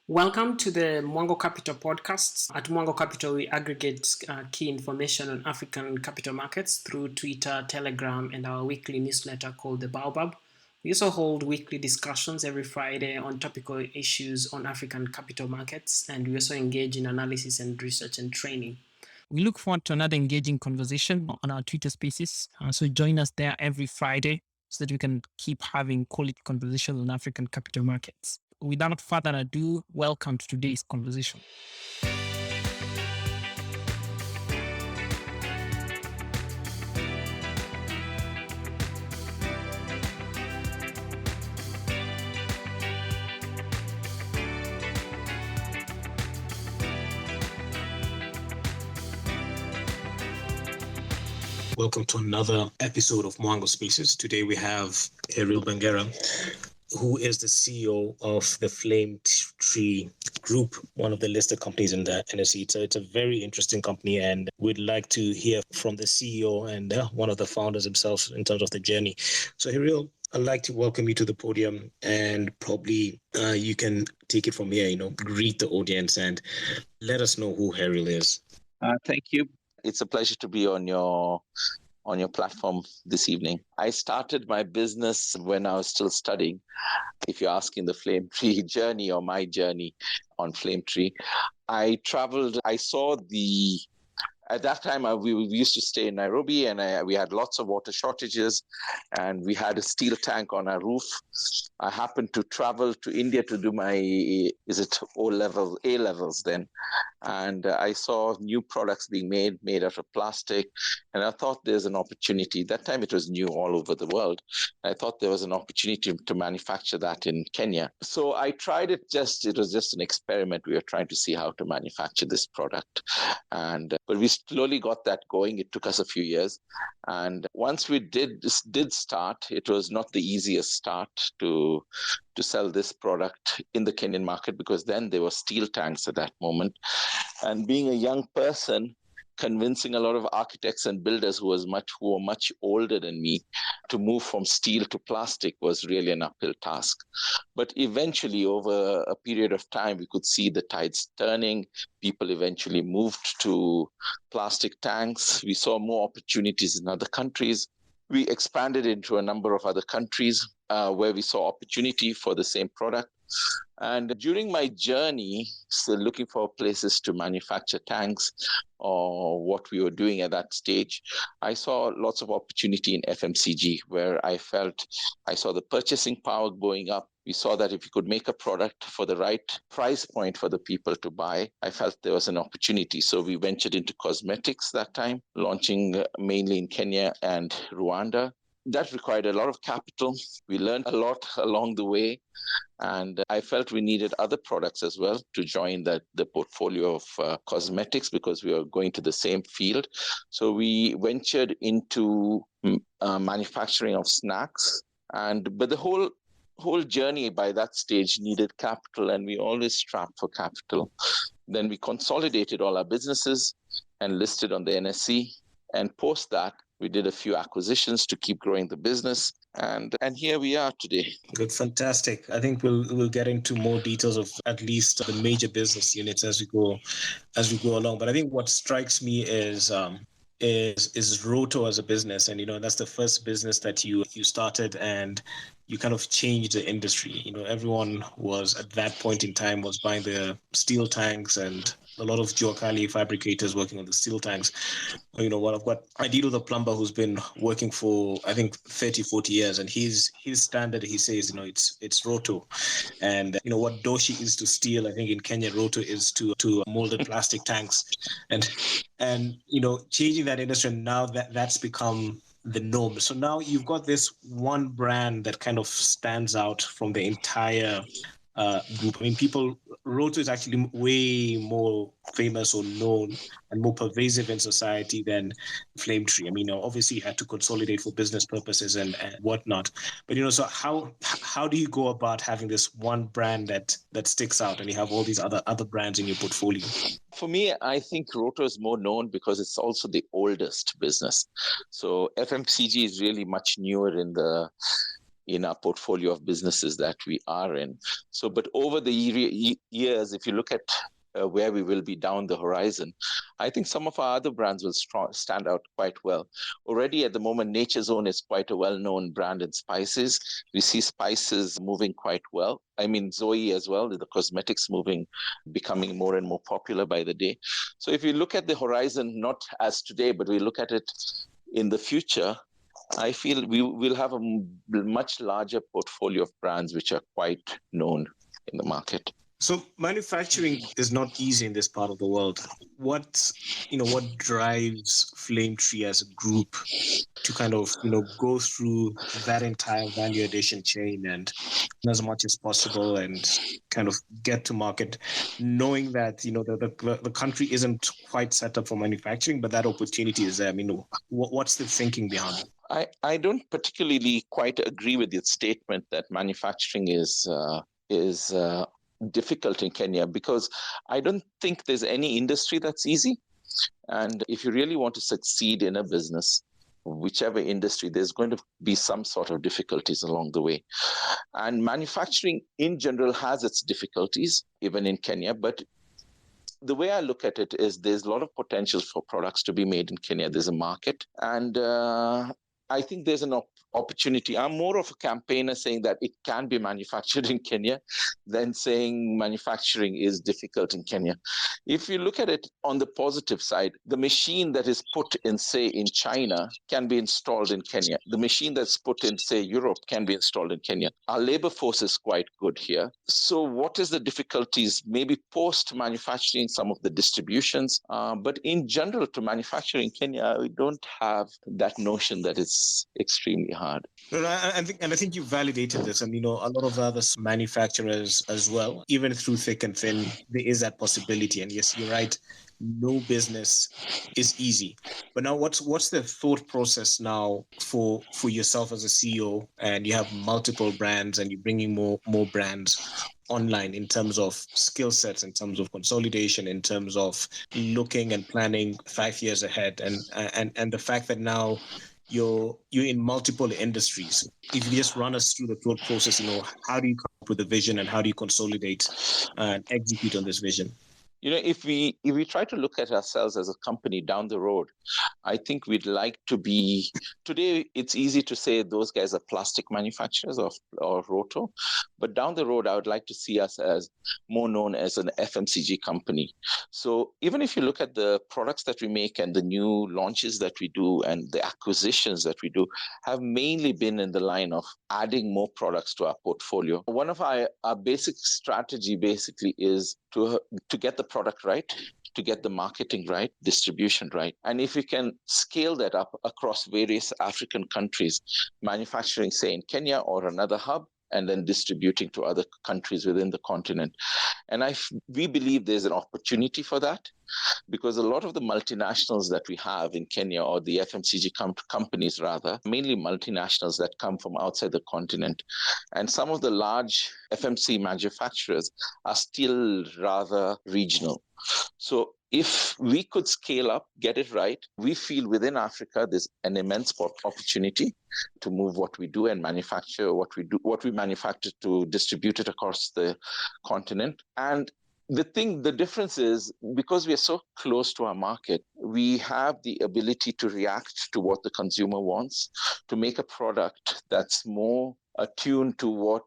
Welcome to the Mwango Capital Podcast. At Mwango Capital, we aggregate key information on African capital markets through Twitter, Telegram, and our weekly newsletter called The Baobab. We also hold weekly discussions every Friday on topical issues on African capital markets, and we also engage in analysis and research and training. We look forward to another engaging conversation on our Twitter spaces. So join us there every Friday so that we can keep having quality conversations on African capital markets. Without further ado, welcome to today's conversation. Welcome to another episode of Mwango Spaces. Today we have Ariel Bangera, who is the CEO of the Flame Tree Group, one of the listed companies in the NSE. So it's a very interesting company, and we'd like to hear from the CEO and one of the founders himself in terms of the journey. So Ariel, I'd like to welcome you to the podium, and probably you can take it from here, greet the audience and let us know who Ariel is. Thank you. It's a pleasure to be on your platform this evening. I started my business when I was still studying. If you're asking the Flame Tree journey or my journey on Flame Tree, I traveled. I saw at that time, we used to stay in Nairobi, and we had lots of water shortages, and we had a steel tank on our roof. I happened to travel to India to do my, A-levels then. And I saw new products being made out of plastic. And I thought there's an opportunity. That time it was new all over the world. I thought there was an opportunity to manufacture that in Kenya. So I tried it it was just an experiment. We were trying to see how to manufacture this product. But we slowly got that going. It took us a few years. And once we did start, it was not the easiest start to sell this product in the Kenyan market, because then there were steel tanks at that moment. And being a young person, convincing a lot of architects and builders who were much older than me to move from steel to plastic was really an uphill task. But eventually, over a period of time, we could see the tides turning. People eventually moved to plastic tanks. We saw more opportunities in other countries. We expanded into a number of other countries where we saw opportunity for the same product. And during my journey, still looking for places to manufacture tanks or what we were doing at that stage, I saw lots of opportunity in FMCG, where I felt I saw the purchasing power going up. We saw that if you could make a product for the right price point for the people to buy, I felt there was an opportunity. So we ventured into cosmetics that time, launching mainly in Kenya and Rwanda. That required a lot of capital. We learned a lot along the way. And I felt we needed other products as well to join the portfolio of cosmetics, because we were going to the same field. So we ventured into manufacturing of snacks. But the whole journey by that stage needed capital, and we always strapped for capital. Then we consolidated all our businesses and listed on the NSE. And post that, we did a few acquisitions to keep growing the business. And here we are today. Good, fantastic. I think we'll get into more details of at least the major business units as we go along. But I think what strikes me is Roto as a business, and that's the first business that you started, and you kind of changed the industry. Everyone was at that point in time was buying the steel tanks, and a lot of Joakali fabricators working on the steel tanks. I deal with a plumber who's been working for, I think, 30, 40 years, and his standard, he says, it's Roto. And, what Doshi is to steel, I think in Kenya, Roto is to molded plastic tanks. And changing that industry, now that's become the norm. So now you've got this one brand that kind of stands out from the entire group. I mean, Roto is actually way more famous or known and more pervasive in society than Flame Tree. I mean, obviously you had to consolidate for business purposes and whatnot. But, so how do you go about having this one brand that sticks out, and you have all these other brands in your portfolio? For me, I think Roto is more known because it's also the oldest business. So FMCG is really much newer in the in our portfolio of businesses that we are in. So, but over the years, if you look at where we will be down the horizon, I think some of our other brands will stand out quite well. Already at the moment, Nature's Own is quite a well-known brand in spices. We see spices moving quite well. I mean, Zoe as well, the cosmetics becoming more and more popular by the day. So if you look at the horizon, not as today, but we look at it in the future, I feel we will have a much larger portfolio of brands which are quite known in the market. So manufacturing is not easy in this part of the world. What drives Flame Tree as a group to kind of, go through that entire value addition chain and as much as possible and kind of get to market, knowing that, the country isn't quite set up for manufacturing, but that opportunity is there. I mean, what's the thinking behind it? I don't particularly quite agree with your statement that manufacturing is difficult in Kenya, because I don't think there's any industry that's easy. And if you really want to succeed in a business, whichever industry, there's going to be some sort of difficulties along the way. And manufacturing in general has its difficulties, even in Kenya. But the way I look at it is there's a lot of potential for products to be made in Kenya. There's a market. And I think there's an opportunity. I'm more of a campaigner saying that it can be manufactured in Kenya than saying manufacturing is difficult in Kenya. If you look at it on the positive side, the machine that is put in, say, in China can be installed in Kenya. The machine that's put in, say, Europe can be installed in Kenya. Our labor force is quite good here. So what is the difficulties? Maybe post-manufacturing, some of the distributions. But in general, to manufacture in Kenya, we don't have that notion that it's extremely hard. I think you validated this, and a lot of other manufacturers as well. Even through thick and thin, there is that possibility. And yes, you're right. No business is easy. But now, what's the thought process now for yourself as a CEO, and you have multiple brands, and you're bringing more brands online in terms of skill sets, in terms of consolidation, in terms of looking and planning 5 years ahead, and the fact that now you're in multiple industries. If you just run us through the thought process, how do you come up with a vision and how do you consolidate and execute on this vision? If we try to look at ourselves as a company down the road, I think we'd like to be, today it's easy to say those guys are plastic manufacturers or roto, but down the road, I would like to see us as more known as an FMCG company. So even if you look at the products that we make and the new launches that we do and the acquisitions that we do have mainly been in the line of adding more products to our portfolio. One of our basic strategy basically is to get the product right, to get the marketing right, distribution right. And if we can scale that up across various African countries, manufacturing, say, in Kenya or another hub, and then distributing to other countries within the continent. And we believe there's an opportunity for that, because a lot of the multinationals that we have in Kenya, or the FMCG companies rather, mainly multinationals that come from outside the continent. And some of the large FMCG manufacturers are still rather regional. So if we could scale up, get it right, we feel within Africa there's an immense opportunity to move what we do and manufacture what we manufacture to distribute it across the continent. And the difference is, because we are so close to our market, we have the ability to react to what the consumer wants, to make a product that's more attuned to what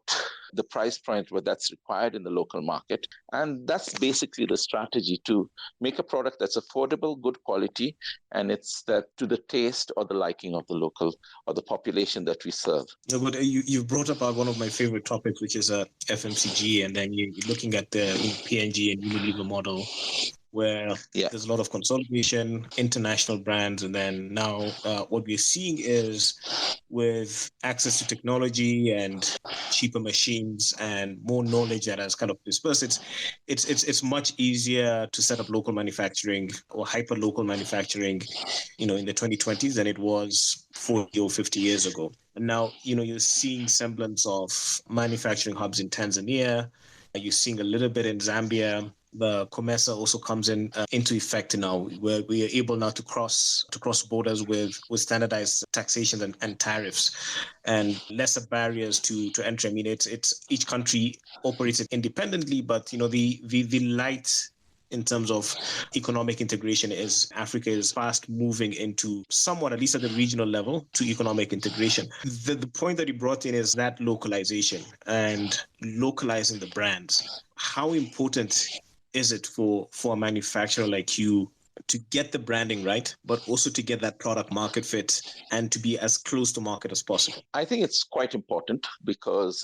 the price point that's required in the local market. And that's basically the strategy, to make a product that's affordable, good quality, and it's that to the taste or the liking of the local or the population that we serve. No, but you brought up one of my favorite topics, which is FMCG, and then you're looking at the P&G and Unilever model, where there's a lot of consolidation, international brands, and then now what we're seeing is, with access to technology and cheaper machines and more knowledge that has kind of dispersed, it's much easier to set up local manufacturing or hyper local manufacturing, in the 2020s than it was 40 or 50 years ago. And now, you're seeing semblance of manufacturing hubs in Tanzania. You're seeing a little bit in Zambia. the COMESA also comes into effect now, where we are able now to cross borders with standardized taxation and tariffs, and lesser barriers to entry. I mean, it's each country operates independently, but the light in terms of economic integration is Africa is fast moving into somewhat, at least at the regional level, to economic integration. The point that you brought in is that localization and localizing the brands. How important is it for a manufacturer like you to get the branding right, but also to get that product market fit and to be as close to market as possible? I think it's quite important because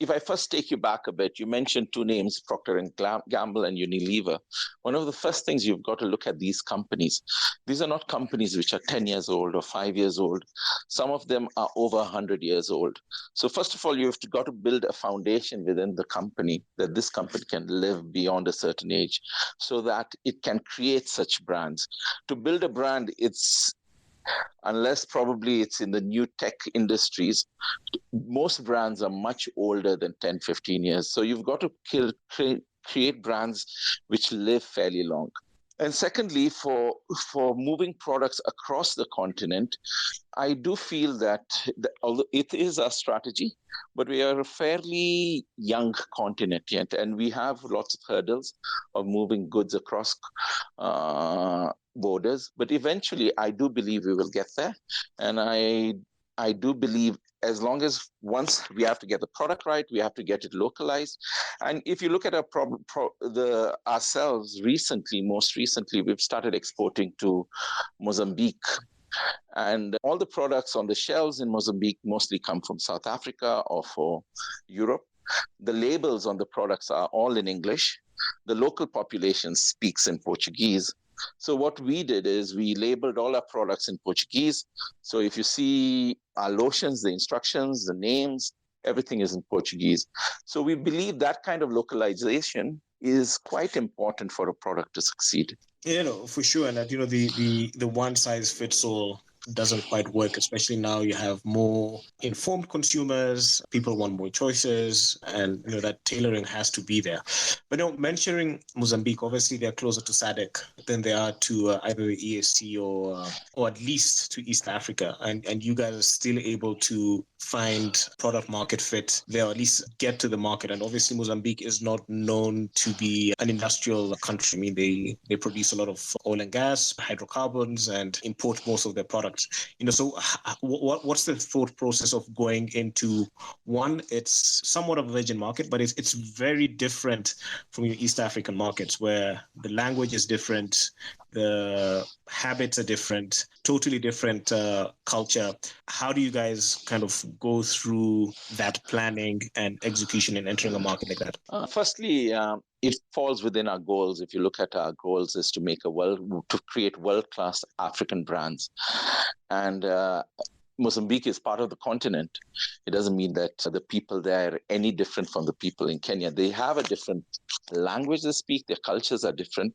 if I first take you back a bit, you mentioned two names, Procter and Gamble and Unilever. One of the first things you've got to look at these companies. These are not companies which are 10 years old or 5 years old. Some of them are over 100 years old. So first of all, you've got to build a foundation within the company that this company can live beyond a certain age so that it can create such brands. To build a brand, unless probably it's in the new tech industries, most brands are much older than 10, 15 years. So you've got to create brands which live fairly long. And secondly, for moving products across the continent, I do feel that although it is a strategy, but we are a fairly young continent yet, and we have lots of hurdles of moving goods across borders. But eventually, I do believe we will get there. And I do believe as long as once we have to get the product right, we have to get it localized. And if you look at ourselves most recently, we've started exporting to Mozambique. And all the products on the shelves in Mozambique mostly come from South Africa or for Europe. The labels on the products are all in English. The local population speaks in Portuguese. So what we did is we labeled all our products in Portuguese. So if you see our lotions, the instructions, the names, everything is in Portuguese. So we believe that kind of localization is quite important for a product to succeed. For sure. And that, the one size fits all doesn't quite work, especially now you have more informed consumers, people want more choices, and that tailoring has to be there. But mentioning Mozambique, obviously they're closer to SADC than they are to either the ESC or at least to East Africa, and you guys are still able to find product market fit there, or at least get to the market. And obviously Mozambique is not known to be an industrial country. I mean, they produce a lot of oil and gas, hydrocarbons, and import most of their products. So what's the thought process of going into one? It's somewhat of a virgin market, but it's very different from your East African markets, where the language is different, the habits are different, totally different culture. How do you guys kind of go through that planning and execution in entering a market like that? Firstly, it falls within our goals. If you look at our goals, is to create world-class African brands, and Mozambique is part of the continent. It doesn't mean that the people there are any different from the people in Kenya. They have a different language they speak. Their cultures are different.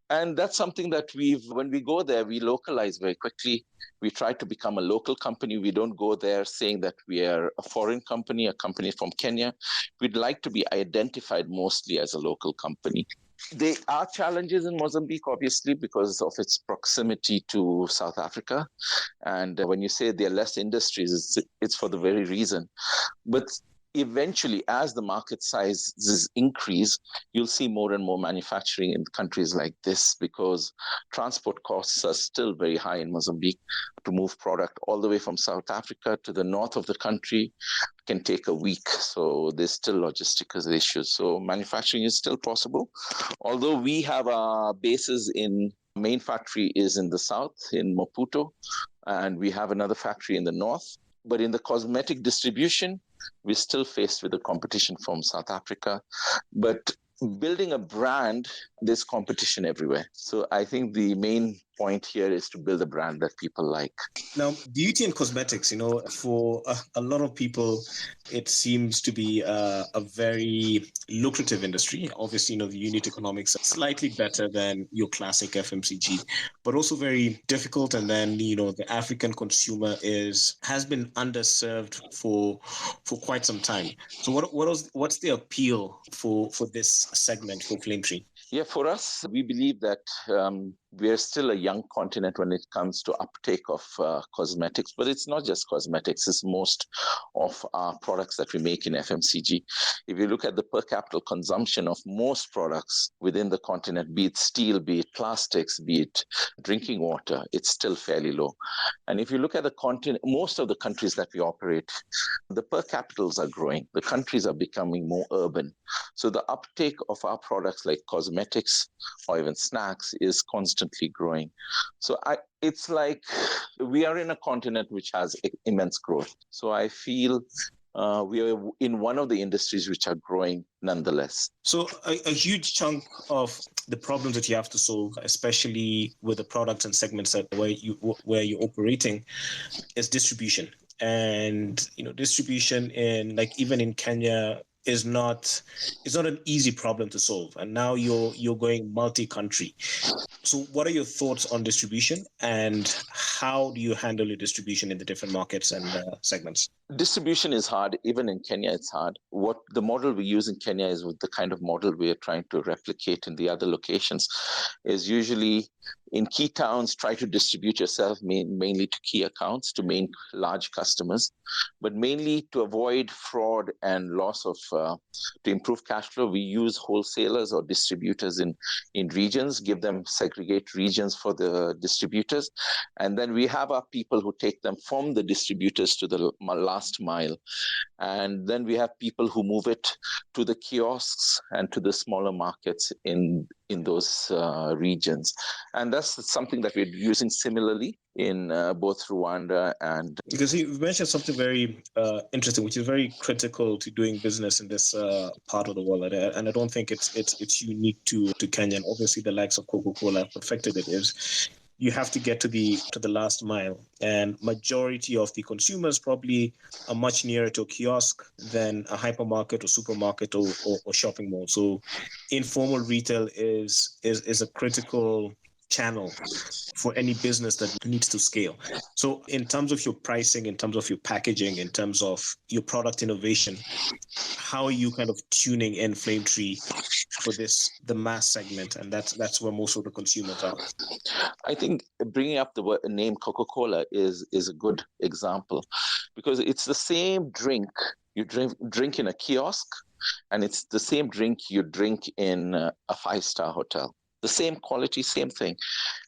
And that's something that when we go there, we localize very quickly. We try to become a local company. We don't go there saying that we are a foreign company, a company from Kenya. We'd like to be identified mostly as a local company. There are challenges in Mozambique, obviously, because of its proximity to South Africa. And when you say there are less industries, it's for the very reason. But eventually, as the market sizes increase, you'll see more and more manufacturing in countries like this, because transport costs are still very high in Mozambique. To move product all the way from South Africa to the north of the country can take a week. So there's still logistical issues. So manufacturing is still possible. Although we have our bases main factory is in the south, in Maputo, and we have another factory in the north. But in the cosmetic distribution, we're still faced with the competition from South Africa. But building a brand, there's competition everywhere. So I think the main point here is to build a brand that people like. Now, beauty and cosmetics, for a lot of people, it seems to be a very lucrative industry. Obviously, the unit economics are slightly better than your classic FMCG, but also very difficult. And then, the African consumer has been underserved for quite some time. So what's the appeal for this segment for Flame Tree? Yeah, for us, we believe that we're still a young continent when it comes to uptake of cosmetics, but it's not just cosmetics, it's most of our products that we make in FMCG. If you look at the per capita consumption of most products within the continent, be it steel, be it plastics, be it drinking water, it's still fairly low. And if you look at the continent, most of the countries that we operate, the per capitals are growing. The countries are becoming more urban. So the uptake of our products like cosmetics or even snacks is constantly growing. So it's like we are in a continent which has immense growth. So I feel we are in one of the industries which are growing nonetheless. So a huge chunk of the problems that you have to solve, especially with the products and segments where you're operating, is distribution. And distribution even in Kenya is not an easy problem to solve. And now you're going multi-country. So what are your thoughts on distribution, and how do you handle your distribution in the different markets and segments? Distribution is hard. Even in Kenya, it's hard. What the model we use in Kenya is the kind of model we are trying to replicate in the other locations. Is usually in key towns, try to distribute yourself mainly to key accounts, to main large customers, but mainly to avoid fraud and loss of, to improve cash flow, we use wholesalers or distributors in regions, give them segregate regions for the distributors. And then we have our people who take them from the distributors to the last mile. And then we have people who move it to the kiosks and to the smaller markets in those regions. And that's something that we're using similarly in both Rwanda and... Because you mentioned something very interesting, which is very critical to doing business in this part of the world. And I don't think it's unique to Kenya. And obviously, the likes of Coca-Cola have perfected it. Is you have to get to the last mile, and majority of the consumers probably are much nearer to a kiosk than a hypermarket or supermarket or shopping mall. So informal retail is a critical channel for any business that needs to scale. So in terms of your pricing, in terms of your packaging, in terms of your product innovation, how are you kind of tuning in Flame Tree for the mass segment? And that's where most of the consumers are. I think bringing up the name Coca-Cola is a good example, because it's the same drink you drink in a kiosk, and it's the same drink you drink in a 5-star hotel. The same quality, same thing.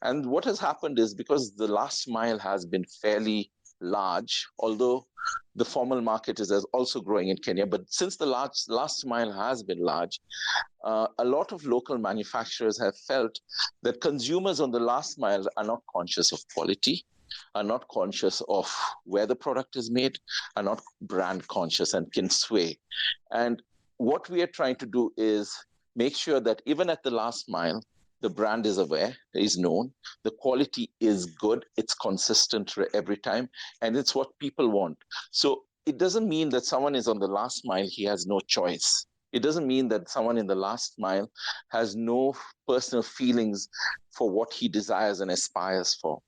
And what has happened is, because the last mile has been fairly large, although the formal market is also growing in Kenya, but since the last mile has been large, a lot of local manufacturers have felt that consumers on the last mile are not conscious of quality, are not conscious of where the product is made, are not brand conscious and can sway. And what we are trying to do is make sure that even at the last mile, the brand is aware, is known, the quality is good, it's consistent every time, and it's what people want. So it doesn't mean that someone is on the last mile, he has no choice. It doesn't mean that someone in the last mile has no personal feelings for what he desires and aspires for.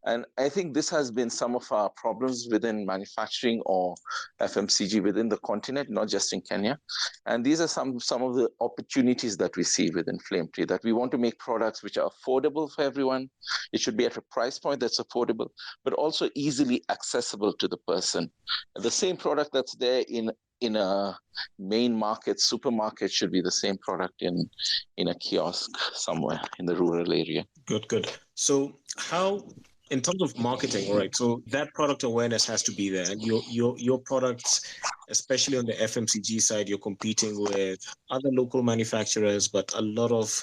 And I think this has been some of our problems within manufacturing or FMCG within the continent, not just in Kenya. And these are some of the opportunities that we see within Flame Tree, that we want to make products which are affordable for everyone. It should be at a price point that's affordable, but also easily accessible to the person. The same product that's there in a main market, supermarket, should be the same product in a kiosk somewhere in the rural area. Good. So how, in terms of marketing, all right, so that product awareness has to be there. And your products, especially on the FMCG side, you're competing with other local manufacturers, but a lot of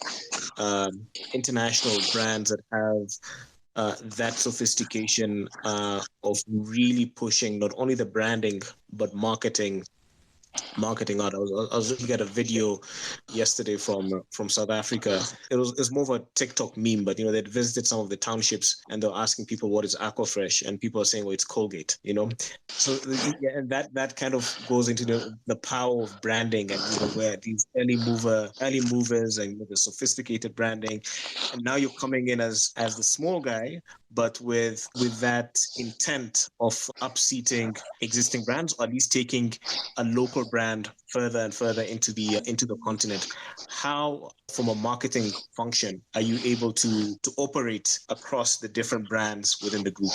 international brands that have that sophistication of really pushing not only the branding, but marketing marketing out. I was looking at a video yesterday from South Africa. It's more of a TikTok meme, but they'd visited some of the townships and they're asking people what is Aquafresh, and people are saying, well, it's Colgate. So yeah, and that kind of goes into the power of branding, and where these early movers and the sophisticated branding, and now you're coming in as the small guy, but with that intent of upseating existing brands, or at least taking a local brand further and further into the continent. How, from a marketing function, are you able to operate across the different brands within the group?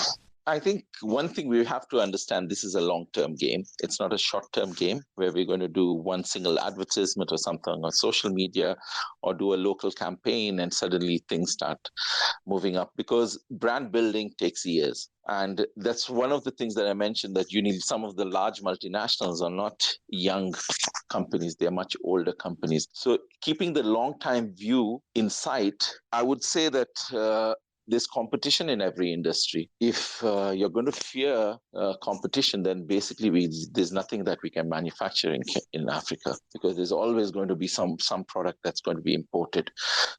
I think one thing we have to understand, this is a long-term game. It's not a short-term game where we're going to do one single advertisement or something on social media or do a local campaign and suddenly things start moving up, because brand building takes years. And that's one of the things that I mentioned, that you need. Some of the large multinationals are not young companies. They're much older companies. So keeping the long-time view in sight, I would say that there's competition in every industry. If you're going to fear competition, then basically there's nothing that we can manufacture in Africa, because there's always going to be some product that's going to be imported.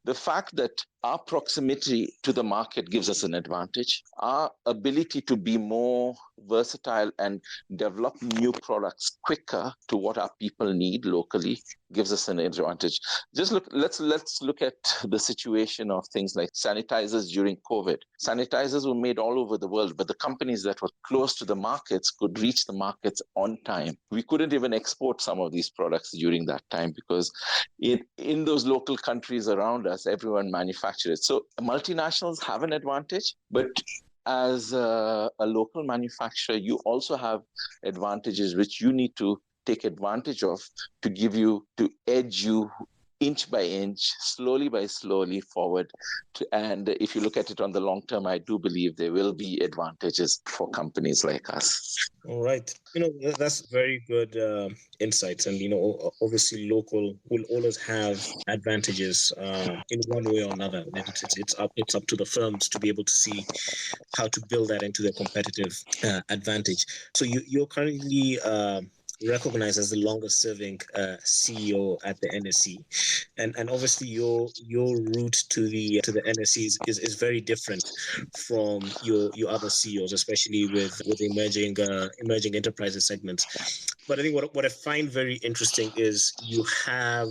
The fact that our proximity to the market gives us an advantage. Our ability to be more versatile and develop new products quicker to what our people need locally gives us an advantage. Let's look at the situation of things like sanitizers during COVID. Sanitizers were made all over the world, but the companies that were close to the markets could reach the markets on time. We couldn't even export some of these products during that time, because in those local countries around us, everyone manufactured it. So multinationals have an advantage, but as a local manufacturer, you also have advantages which you need to take advantage of to edge you inch by inch, slowly by slowly forward. And if you look at it on the long term, I do believe there will be advantages for companies like us. All right. That's very good insights. And, obviously local will always have advantages in one way or another. And it's up to the firms to be able to see how to build that into their competitive advantage. So you're currently recognized as the longest serving CEO at the NSE, and obviously your route to the NSE is very different from your other CEOs, especially with emerging enterprises segments. But I think what I find very interesting is you have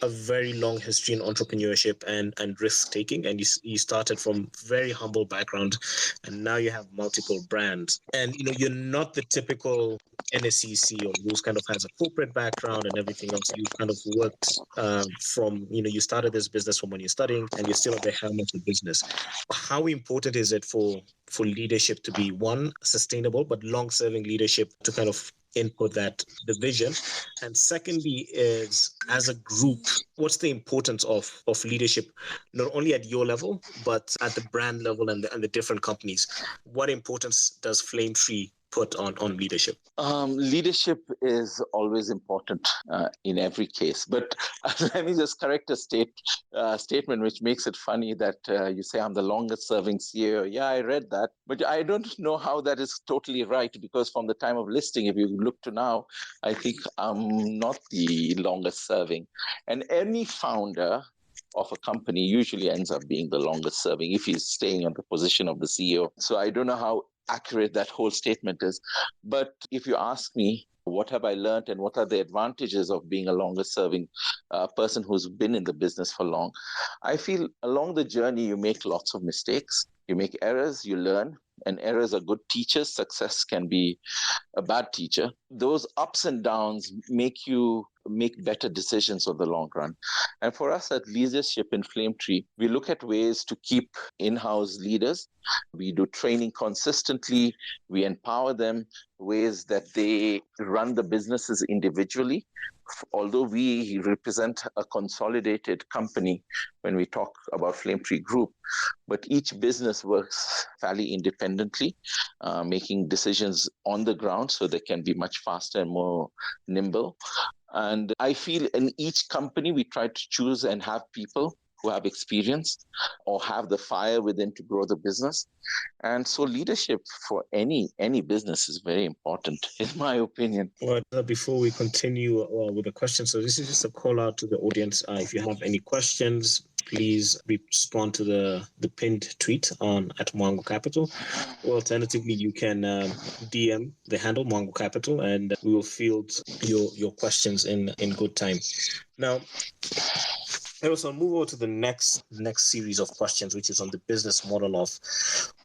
a very long history in entrepreneurship and risk taking, and you started from very humble background, and now you have multiple brands, and you're not the typical NSE CEO who's kind of has a corporate background and everything else. You kind of worked from, you started this business from when you're studying, and you're still at the helm of the business. How important is it for leadership to be, one, sustainable, but long-serving leadership to kind of input the vision? And secondly is, as a group, what's the importance of leadership, not only at your level, but at the brand level and the different companies? What importance does Flame Tree put on leadership? Leadership is always important in every case. But let me just correct a statement which makes it funny that you say I'm the longest serving CEO. Yeah, I read that. But I don't know how that is totally right, because from the time of listing, if you look to now, I think I'm not the longest serving. And any founder of a company usually ends up being the longest serving if he's staying in the position of the CEO. So I don't know how accurate that whole statement is. But if you ask me, what have I learned and what are the advantages of being a longer serving person who's been in the business for long? I feel along the journey, you make lots of mistakes, you make errors, you learn, and errors are good teachers. Success can be a bad teacher. Those ups and downs make you make better decisions on the long run. And for us at Leadership in Flame Tree, we look at ways to keep in-house leaders. We do training consistently. We empower them, ways that they run the businesses individually. Although we represent a consolidated company when we talk about Flame Tree Group, but each business works fairly independently, making decisions on the ground so they can be much faster and more nimble. And I feel in each company, we try to choose and have people who have experience or have the fire within to grow the business. And so leadership for any business is very important, in my opinion. Well, before we continue with the questions, so this is just a call out to the audience. If you have any questions, please respond to the pinned tweet on at Mwango Capital. Or alternatively, you can DM the handle Mwango Capital, and we will field your questions in good time. Now, so I'll move over to the next series of questions, which is on the business model of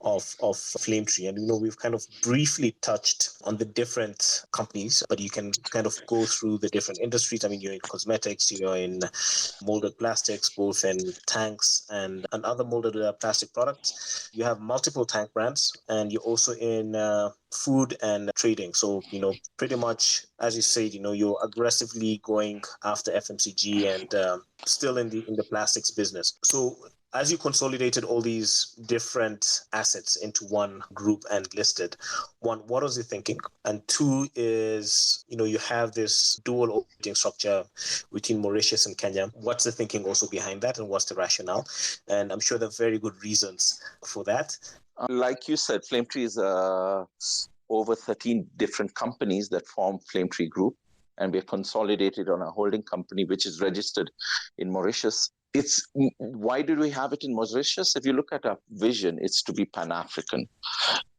Flametree. And we've kind of briefly touched on the different companies, but you can kind of go through the different industries. I mean, you're in cosmetics, you're in molded plastics, both in tanks and other molded plastic products. You have multiple tank brands, and you're also in food and trading. So, pretty much, as you said, you're aggressively going after FMCG and still in the plastics business. So as you consolidated all these different assets into one group and listed, one, what was the thinking? And two is, you have this dual operating structure between Mauritius and Kenya. What's the thinking also behind that, and what's the rationale? And I'm sure there are very good reasons for that. Like you said, Flametree is over 13 different companies that form Flametree Group, and we're consolidated on a holding company which is registered in Mauritius. Why did we have it in Mauritius? If you look at our vision, it's to be Pan-African.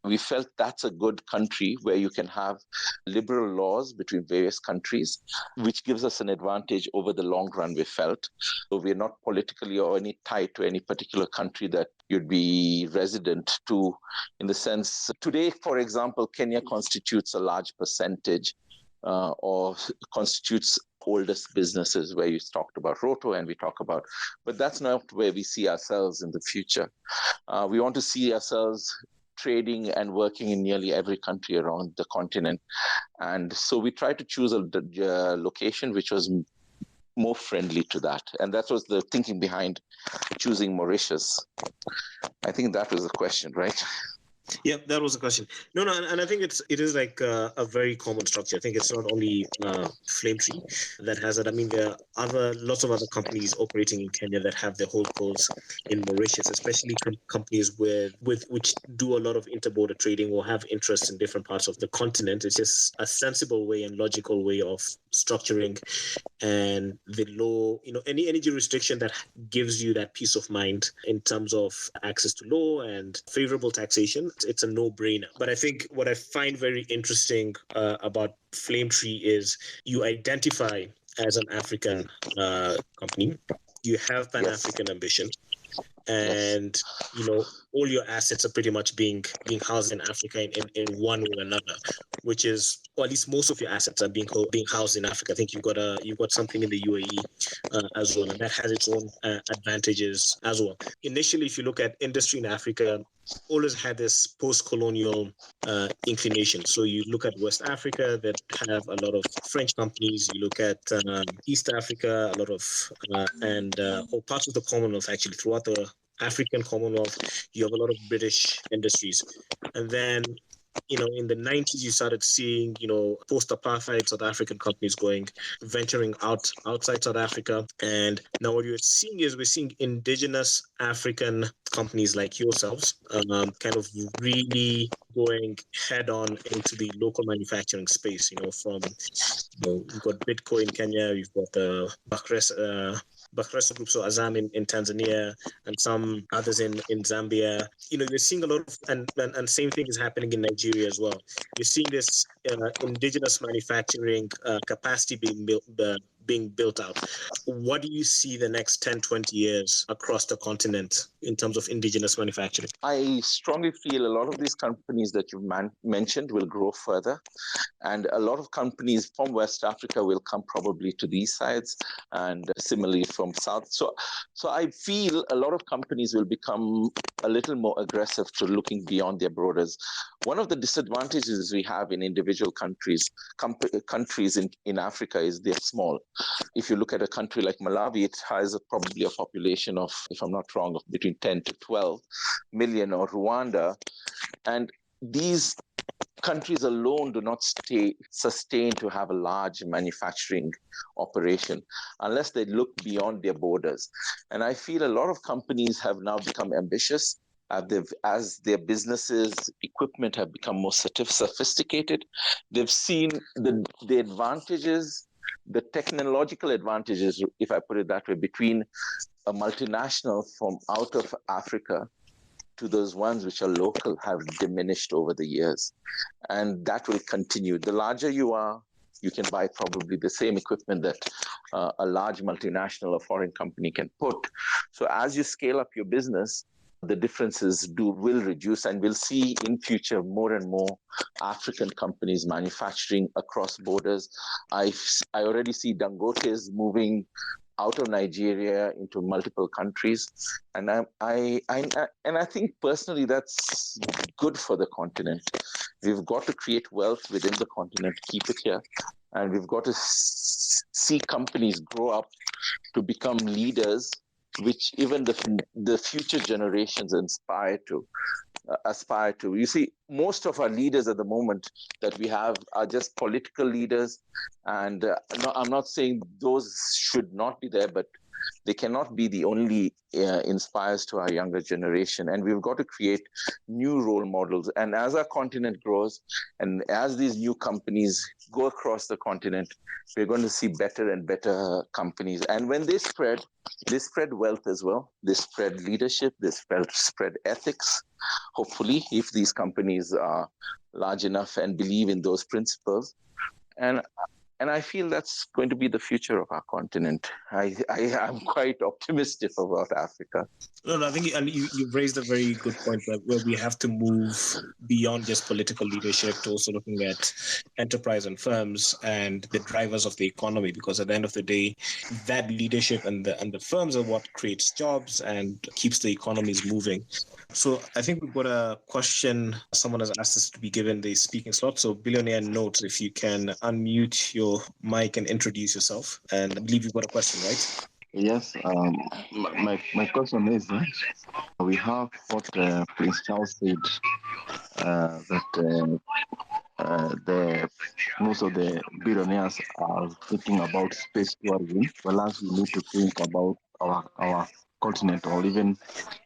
We felt that's a good country where you can have liberal laws between various countries, which gives us an advantage over the long run, we felt. So we're not politically or any tied to any particular country that you'd be resident to, in the sense, today, for example, Kenya constitutes a large percentage or constitutes oldest businesses, where you talked about Roto and we talk about, but that's not where we see ourselves in the future. We want to see ourselves trading and working in nearly every country around the continent. And so we tried to choose a location which was more friendly to that. And that was the thinking behind choosing Mauritius. I think that was the question, right? Yeah, that was the question. No, and I think it is like a very common structure. I think it's not only Flametree that has it. I mean, there are lots of other companies operating in Kenya that have their holdcos in Mauritius, especially companies which do a lot of interborder trading or have interests in different parts of the continent. It's just a sensible way and logical way of structuring, and the law, any jurisdiction that gives you that peace of mind in terms of access to law and favorable taxation, it's a no-brainer. But I think what I find very interesting about Flametree is you identify as an African company. You have Pan-African ambition. And all your assets are pretty much being housed in Africa in one way or another, which is, or at least most of your assets are being housed in Africa. I think you've got something in the UAE as well, and that has its own advantages as well. Initially, if you look at industry in Africa, always had this post-colonial inclination. So you look at West Africa that have a lot of French companies. You look at East Africa, a lot of or parts of the Commonwealth, actually throughout the African Commonwealth, you have a lot of British industries. And then in the 90s, you started seeing, post-apartheid South African companies venturing outside South Africa. And now what we're seeing indigenous African companies like yourselves kind of really going head on into the local manufacturing space, from, you've got Bitco in Kenya, you've got the Bakhresa Group, so Azam in Tanzania, and some others in Zambia. You're seeing a lot of, and same thing is happening in Nigeria as well. You're seeing this indigenous manufacturing capacity being built out. What do you see the next 10, 20 years across the continent in terms of indigenous manufacturing? I strongly feel a lot of these companies that you mentioned will grow further, and a lot of companies from West Africa will come probably to these sides, and similarly from South. So I feel a lot of companies will become a little more aggressive to looking beyond their borders. One of the disadvantages we have in individual countries in Africa is they're small. If you look at a country like Malawi, it has probably a population of, if I'm not wrong, of between 10 to 12 million, or Rwanda. And these countries alone do not sustain to have a large manufacturing operation unless they look beyond their borders. And I feel a lot of companies have now become ambitious. As their businesses, equipment have become more sophisticated, they've seen the advantages, the technological advantages, if I put it that way, between a multinational from out of Africa to those ones which are local have diminished over the years. And that will continue. The larger you are, you can buy probably the same equipment that a large multinational or foreign company can put. So as you scale up your business, the differences will reduce, and we'll see in future more and more African companies manufacturing across borders. I already see Dangotes moving out of Nigeria into multiple countries, and I think personally that's good for the continent. We've got to create wealth within the continent, keep it here, and we've got to see companies grow up to become leaders, which even the future generations aspire to. You see, most of our leaders at the moment that we have are just political leaders, and I'm not saying those should not be there, but they cannot be the only inspires to our younger generation. And we've got to create new role models. And as our continent grows, and as these new companies go across the continent, we're going to see better and better companies. And when they spread wealth as well. They spread leadership, they spread ethics. Hopefully, if these companies are large enough and believe in those principles. And I feel that's going to be the future of our continent. I'm quite optimistic about Africa. No, I think you've raised a very good point where we have to move beyond just political leadership to also looking at enterprise and firms and the drivers of the economy, because at the end of the day, that leadership and the firms are what creates jobs and keeps the economies moving. So I think we've got a question. Someone has asked us to be given the speaking slot. So Billionaire Notes, if you can unmute your mic and introduce yourself. And I believe you've got a question, right? Yes, my question is we have what Prince Charles said that the most of the billionaires are thinking about space tourism, whereas we need to think about our continent or even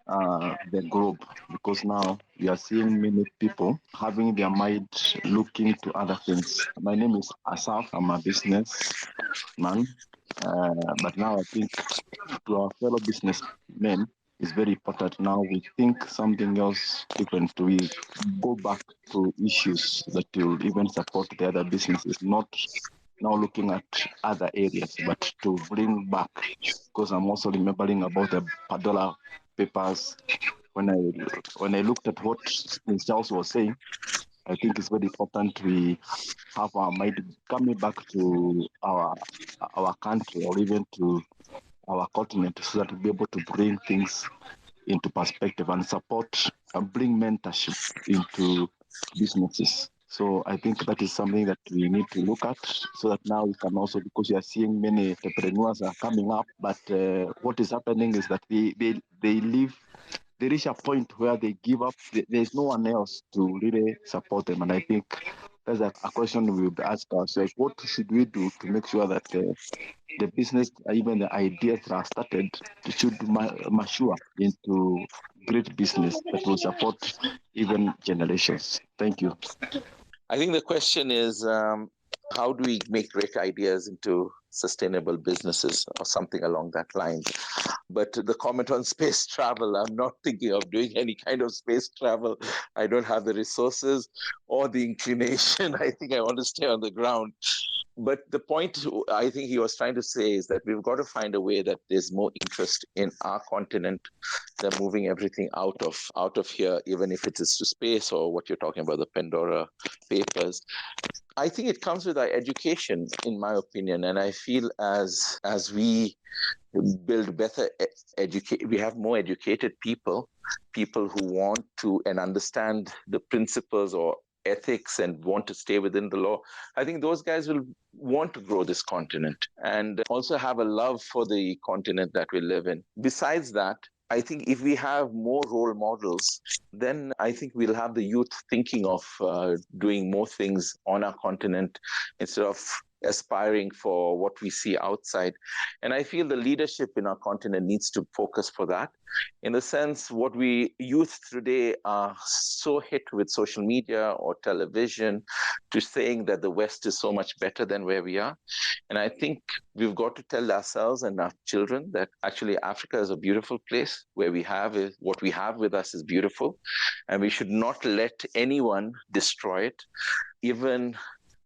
the globe, because now we are seeing many people having their mind looking to other things. My name is Asaf. I'm a businessman. But now I think to our fellow businessmen, it's very important now we think something else different. We go back to issues that will even support the other businesses, not now looking at other areas, but to bring back, because I'm also remembering about the Padula papers. When I looked at what Prince Charles was saying, I think it's very important we have our mind coming back to our country or even to our continent, so that we'll be able to bring things into perspective and support and bring mentorship into businesses. So I think that is something that we need to look at, so that now we can also, because we are seeing many entrepreneurs are coming up, but what is happening is that they reach a point where they give up. There's no one else to really support them. And I think that's a question we would ask ourselves. What should we do to make sure that the business, even the ideas that are started, should mature into great business that will support even generations? Thank you. I think the question is, how do we make great ideas into sustainable businesses or something along that line? But the comment on space travel, I'm not thinking of doing any kind of space travel. I don't have the resources or the inclination. I think I want to stay on the ground. But the point I think he was trying to say is that we've got to find a way that there's more interest in our continent than moving everything out of here, even if it is to space or what you're talking about, the Pandora papers. I think it comes with our education, in my opinion, and I feel as we build better we have more educated people who want to and understand the principles or ethics and want to stay within the law. I think those guys will want to grow this continent and also have a love for the continent that we live in. Besides that, I think if we have more role models, then I think we'll have the youth thinking of doing more things on our continent instead of aspiring for what we see outside. And I feel the leadership in our continent needs to focus for that. In the sense, what we youth today are so hit with social media or television to saying that the West is so much better than where we are. And I think we've got to tell ourselves and our children that actually Africa is a beautiful place where what we have with us is beautiful. And we should not let anyone destroy it, even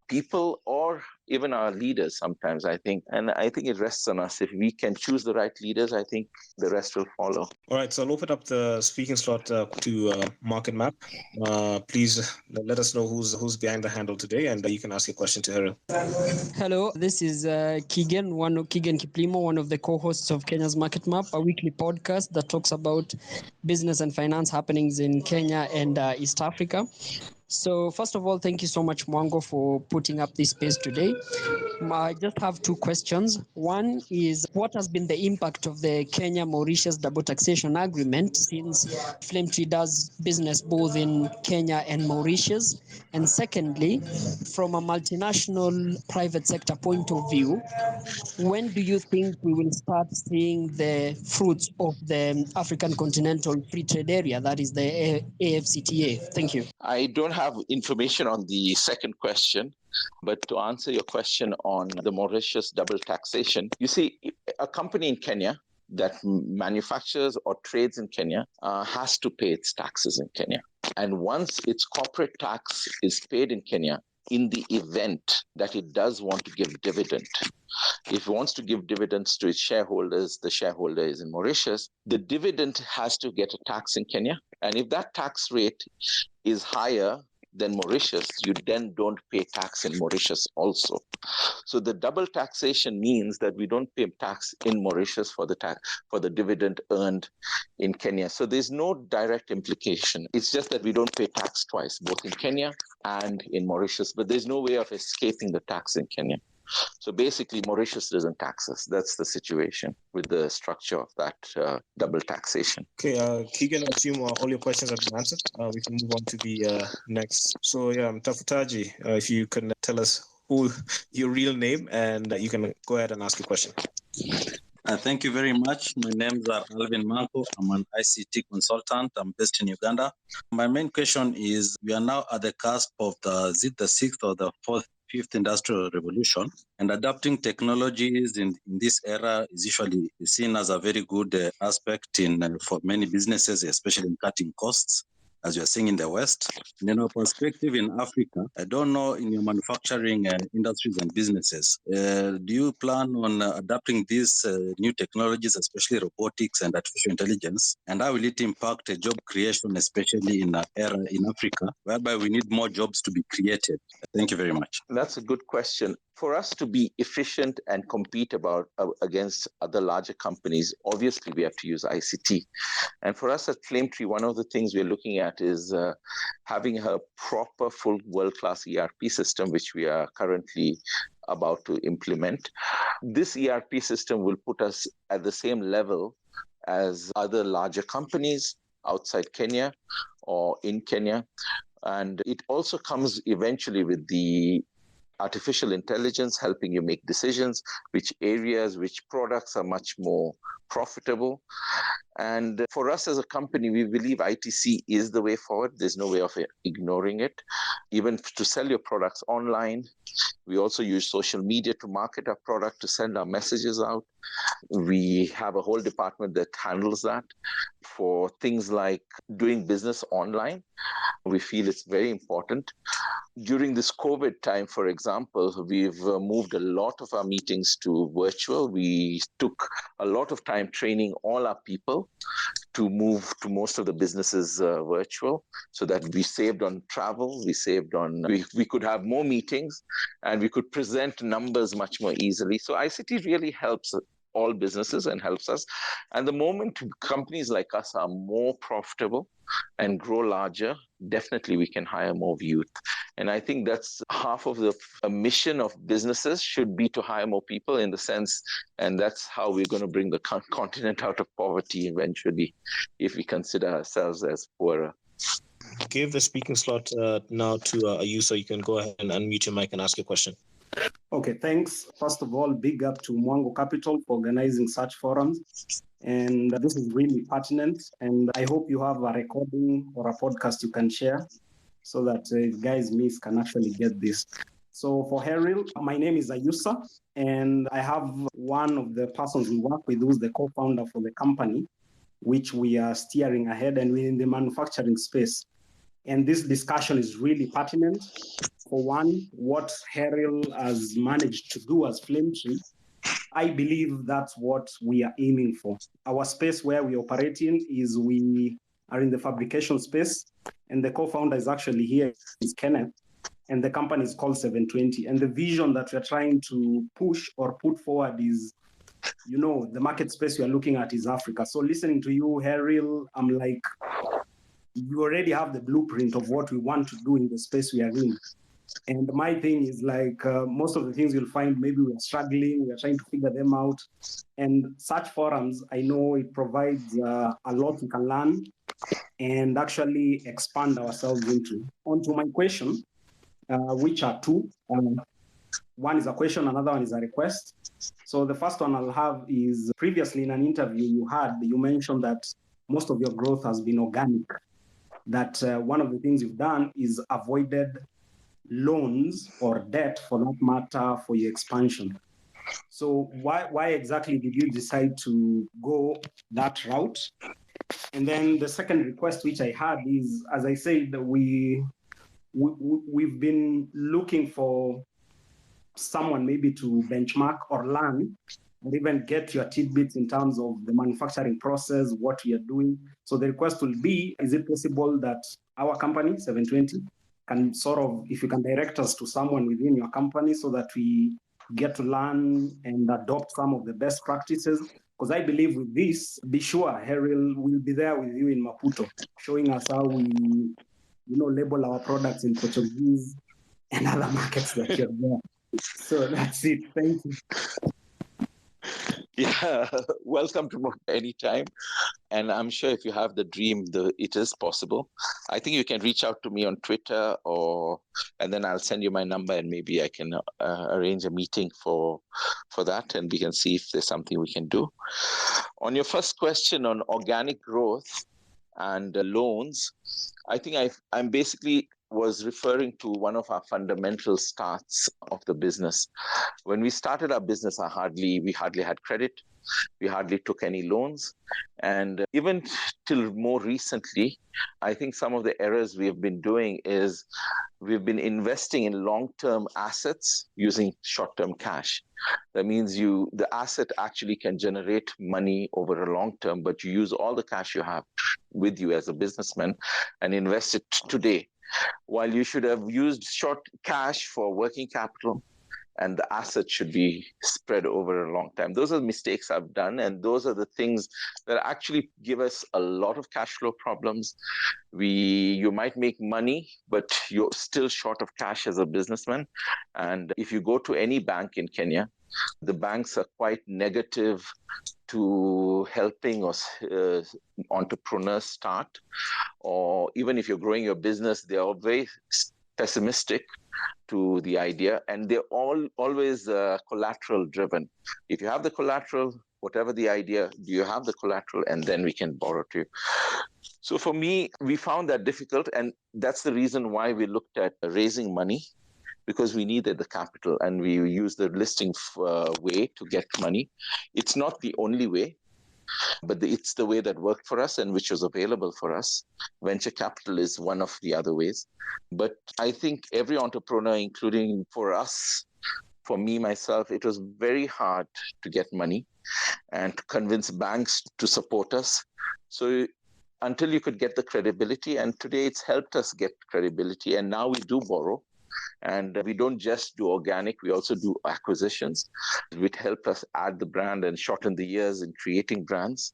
people or even our leaders sometimes, I think. And I think it rests on us. If we can choose the right leaders, I think the rest will follow. All right, so I'll open up the speaking slot to Market Map. Please let us know who's behind the handle today, and you can ask your question to her. Hello, this is Keegan Kiplimo, one of the co-hosts of Kenya's Market Map, a weekly podcast that talks about business and finance happenings in Kenya and East Africa. So first of all, thank you so much, Mwango, for putting up this space today. I just have two questions. One is, what has been the impact of the Kenya-Mauritius double taxation agreement since Flame Tree does business both in Kenya and Mauritius? And secondly, from a multinational private sector point of view, when do you think we will start seeing the fruits of the African Continental Free Trade Area, that is the AfCFTA? Thank you. I don't have information on the second question, but to answer your question on the Mauritius double taxation, you see, a company in Kenya that manufactures or trades in Kenya has to pay its taxes in Kenya. And once its corporate tax is paid in Kenya, in the event that it does want to give dividend, if it wants to give dividends to its shareholders, the shareholder is in Mauritius, the dividend has to get a tax in Kenya. And if that tax rate is higher than Mauritius, you then don't pay tax in Mauritius also. So the double taxation means that we don't pay tax in Mauritius for the dividend earned in Kenya. So there's no direct implication. It's just that we don't pay tax twice, both in Kenya and in Mauritius, but there's no way of escaping the tax in Kenya. So basically, Mauritius doesn't tax us. That's the situation with the structure of that double taxation. Okay, Keegan, I assume all your questions have been answered. We can move on to the next. So yeah, Tafutaji, if you can tell us your real name, and you can go ahead and ask your question. Thank you very much. My name is Alvin Manko. I'm an ICT consultant. I'm based in Uganda. My main question is, we are now at the cusp of the sixth or the fifth industrial revolution, and adapting technologies in this era is usually seen as a very good aspect for many businesses, especially in cutting costs, as you're seeing in the West. And in our perspective in Africa, I don't know, in your manufacturing industries and businesses, do you plan on adapting these new technologies, especially robotics and artificial intelligence? And how will it impact job creation, especially in an era in Africa, whereby we need more jobs to be created? Thank you very much. That's a good question. For us to be efficient and compete against other larger companies, obviously we have to use ICT. And for us at Flame Tree, one of the things we're looking at is having a proper, full, world-class ERP system, which we are currently about to implement. This ERP system will put us at the same level as other larger companies outside Kenya or in Kenya. And it also comes eventually with the artificial intelligence helping you make decisions, which areas, which products are much more profitable. And for us as a company, we believe ITC is the way forward. There's no way of ignoring it. Even to sell your products online, we also use social media to market our product, to send our messages out. We have a whole department that handles that. For things like doing business online, we feel it's very important. During this COVID time, for example, we've moved a lot of our meetings to virtual. We took a lot of time training all our people to move to most of the businesses virtual, so that we saved on travel, we could have more meetings, and we could present numbers much more easily. So ICT really helps all businesses and helps us. And the moment companies like us are more profitable and grow larger, definitely we can hire more youth. And I think that's half of the mission of businesses should be to hire more people in the sense, and that's how we're going to bring the continent out of poverty eventually, if we consider ourselves as poorer. Give the speaking slot now to you, so you can go ahead and unmute your mic and ask your question. Okay, thanks. First of all, big up to Mwango Capital for organizing such forums. And this is really pertinent. And I hope you have a recording or a podcast you can share so that if guys miss can actually get this. So for Heril, my name is Ayusa, and I have one of the persons we work with who's the co-founder for the company, which we are steering ahead, and we're in the manufacturing space. And this discussion is really pertinent. For one, what Heril has managed to do as Flame Tree, I believe that's what we are aiming for. Our space where we operate in is we are in the fabrication space, and the co-founder is actually here, is Kenneth, and the company is called 720. And the vision that we're trying to push or put forward is, the market space we are looking at is Africa. So listening to you, Heril, I'm like, you already have the blueprint of what we want to do in the space we are in. And my thing is like most of the things you'll find, maybe we're struggling, we're trying to figure them out. And such forums, I know it provides a lot we can learn and actually expand ourselves into. On to my question, which are two. One is a question, another one is a request. So the first one I'll have is, previously in an interview you mentioned that most of your growth has been organic. That one of the things you've done is avoided loans or debt, for that matter, for your expansion. So why exactly did you decide to go that route? And then the second request which I had is, as I said, we've been looking for someone maybe to benchmark or learn and even get your tidbits in terms of the manufacturing process, what we are doing. So the request will be, is it possible that our company, 720, can sort of, if you can direct us to someone within your company so that we get to learn and adopt some of the best practices? Because I believe with this, be sure Heril will be there with you in Maputo, showing us how we, label our products in Portuguese and other markets that you're there. So that's it. Thank you. Yeah, welcome to anytime. And I'm sure if you have the dream, it is possible. I think you can reach out to me on Twitter, and then I'll send you my number, and maybe I can arrange a meeting for that, and we can see if there's something we can do. On your first question on organic growth and loans, I think I'm basically was referring to one of our fundamental starts of the business. When we started our business, we hardly had credit. We hardly took any loans. And even till more recently, I think some of the errors we have been doing is we've been investing in long-term assets using short-term cash. That means the asset actually can generate money over a long term, but you use all the cash you have with you as a businessman and invest it today, while you should have used short cash for working capital, and the asset should be spread over a long time. Those are the mistakes I've done, and those are the things that actually give us a lot of cash flow problems. You might make money, but you're still short of cash as a businessman. And if you go to any bank in Kenya, the banks are quite negative to helping us entrepreneurs start, or even if you're growing your business, they are very pessimistic to the idea, and they're always collateral driven. If you have the collateral, whatever the idea, do you have the collateral, and then we can borrow to you. So for me, we found that difficult, and that's the reason why we looked at raising money, because we needed the capital, and we used the listing way to get money. It's not the only way, but it's the way that worked for us and which was available for us. Venture capital is one of the other ways. But I think every entrepreneur, including for us, for me, myself, it was very hard to get money and to convince banks to support us. So until you could get the credibility, and today it's helped us get credibility, and now we do borrow. And we don't just do organic, we also do acquisitions, which help us add the brand and shorten the years in creating brands.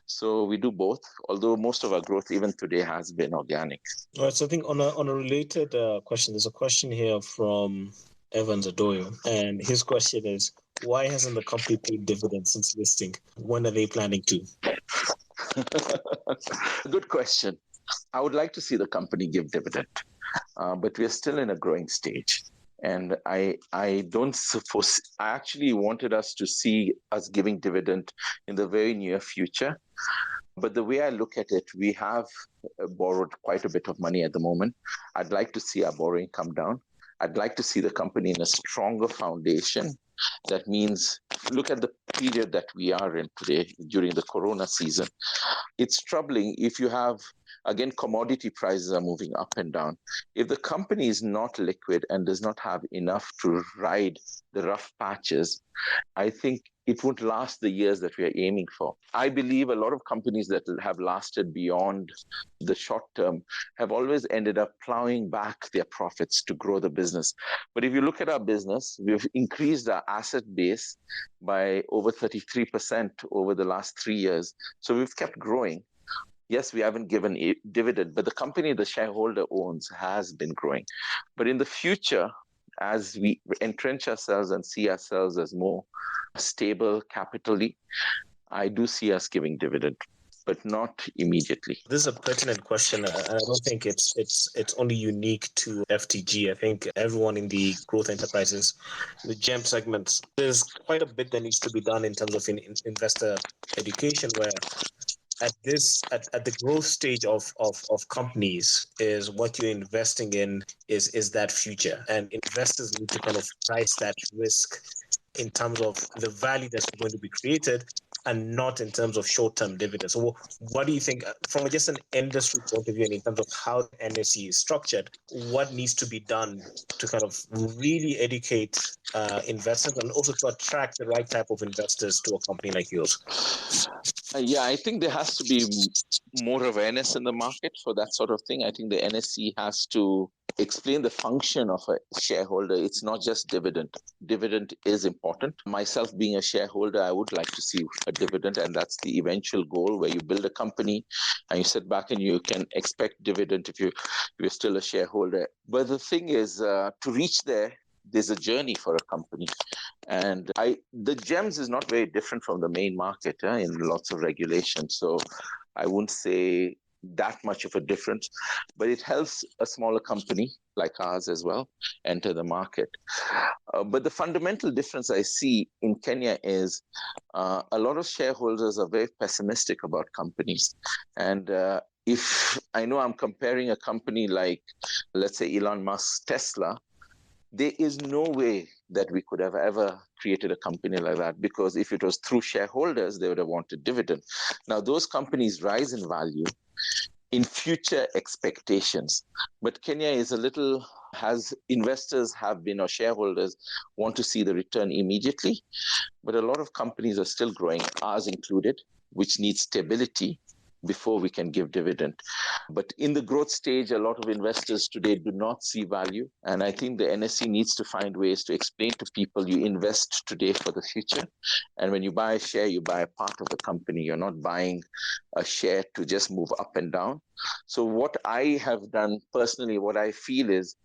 So we do both, although most of our growth even today has been organic. All right, so I think on a related question, there's a question here from Evans Adoyo, and his question is, why hasn't the company paid dividends since listing? When are they planning to? Good question. I would like to see the company give dividend, but we are still in a growing stage. And I don't suppose, I actually wanted us to see us giving dividend in the very near future. But the way I look at it, we have borrowed quite a bit of money at the moment. I'd like to see our borrowing come down. I'd like to see the company in a stronger foundation. That means look at the period that we are in today during the Corona season. It's troubling if you have, again, commodity prices are moving up and down. If the company is not liquid and does not have enough to ride the rough patches, I think it won't last the years that we are aiming for. I believe a lot of companies that have lasted beyond the short term have always ended up plowing back their profits to grow the business. But if you look at our business, we've increased our asset base by over 33% over the last 3 years. So we've kept growing. Yes, we haven't given a dividend, but the company the shareholder owns has been growing. But in the future, as we entrench ourselves and see ourselves as more stable capitally, I do see us giving dividend, but not immediately. This is a pertinent question. I don't think it's only unique to FTG. I think everyone in the growth enterprises, the GEM segments, there's quite a bit that needs to be done in terms of investor education, where at the growth stage of companies is what you're investing in is that future, and investors need to kind of price that risk in terms of the value that's going to be created and not in terms of short-term dividends. So what do you think from just an industry point of view and in terms of how the NSE is structured, what needs to be done to kind of really educate investors and also to attract the right type of investors to a company like yours? Yeah, I think there has to be more awareness in the market for that sort of thing. I think the NSE has to explain the function of a shareholder. It's not just dividend. Dividend is important. Myself being a shareholder, I would like to see a dividend, and that's the eventual goal, where you build a company and you sit back and you can expect dividend if you're still a shareholder. But the thing is, to reach there, there's a journey for a company. And the GEMS is not very different from the main market in lots of regulations. So I wouldn't say that much of a difference, but it helps a smaller company like ours as well enter the market. But the fundamental difference I see in Kenya is a lot of shareholders are very pessimistic about companies. And if I know I'm comparing a company like, let's say, Elon Musk's Tesla, there is no way that we could have ever created a company like that, because if it was through shareholders, they would have wanted dividend. Now, those companies rise in value in future expectations. But Kenya is has investors have been, or shareholders want to see the return immediately. But a lot of companies are still growing, ours included, which needs stability before we can give dividend. But in the growth stage, a lot of investors today do not see value. And I think the NSE needs to find ways to explain to people you invest today for the future. And when you buy a share, you buy a part of the company. You're not buying a share to just move up and down. So what I have done personally, what I feel is,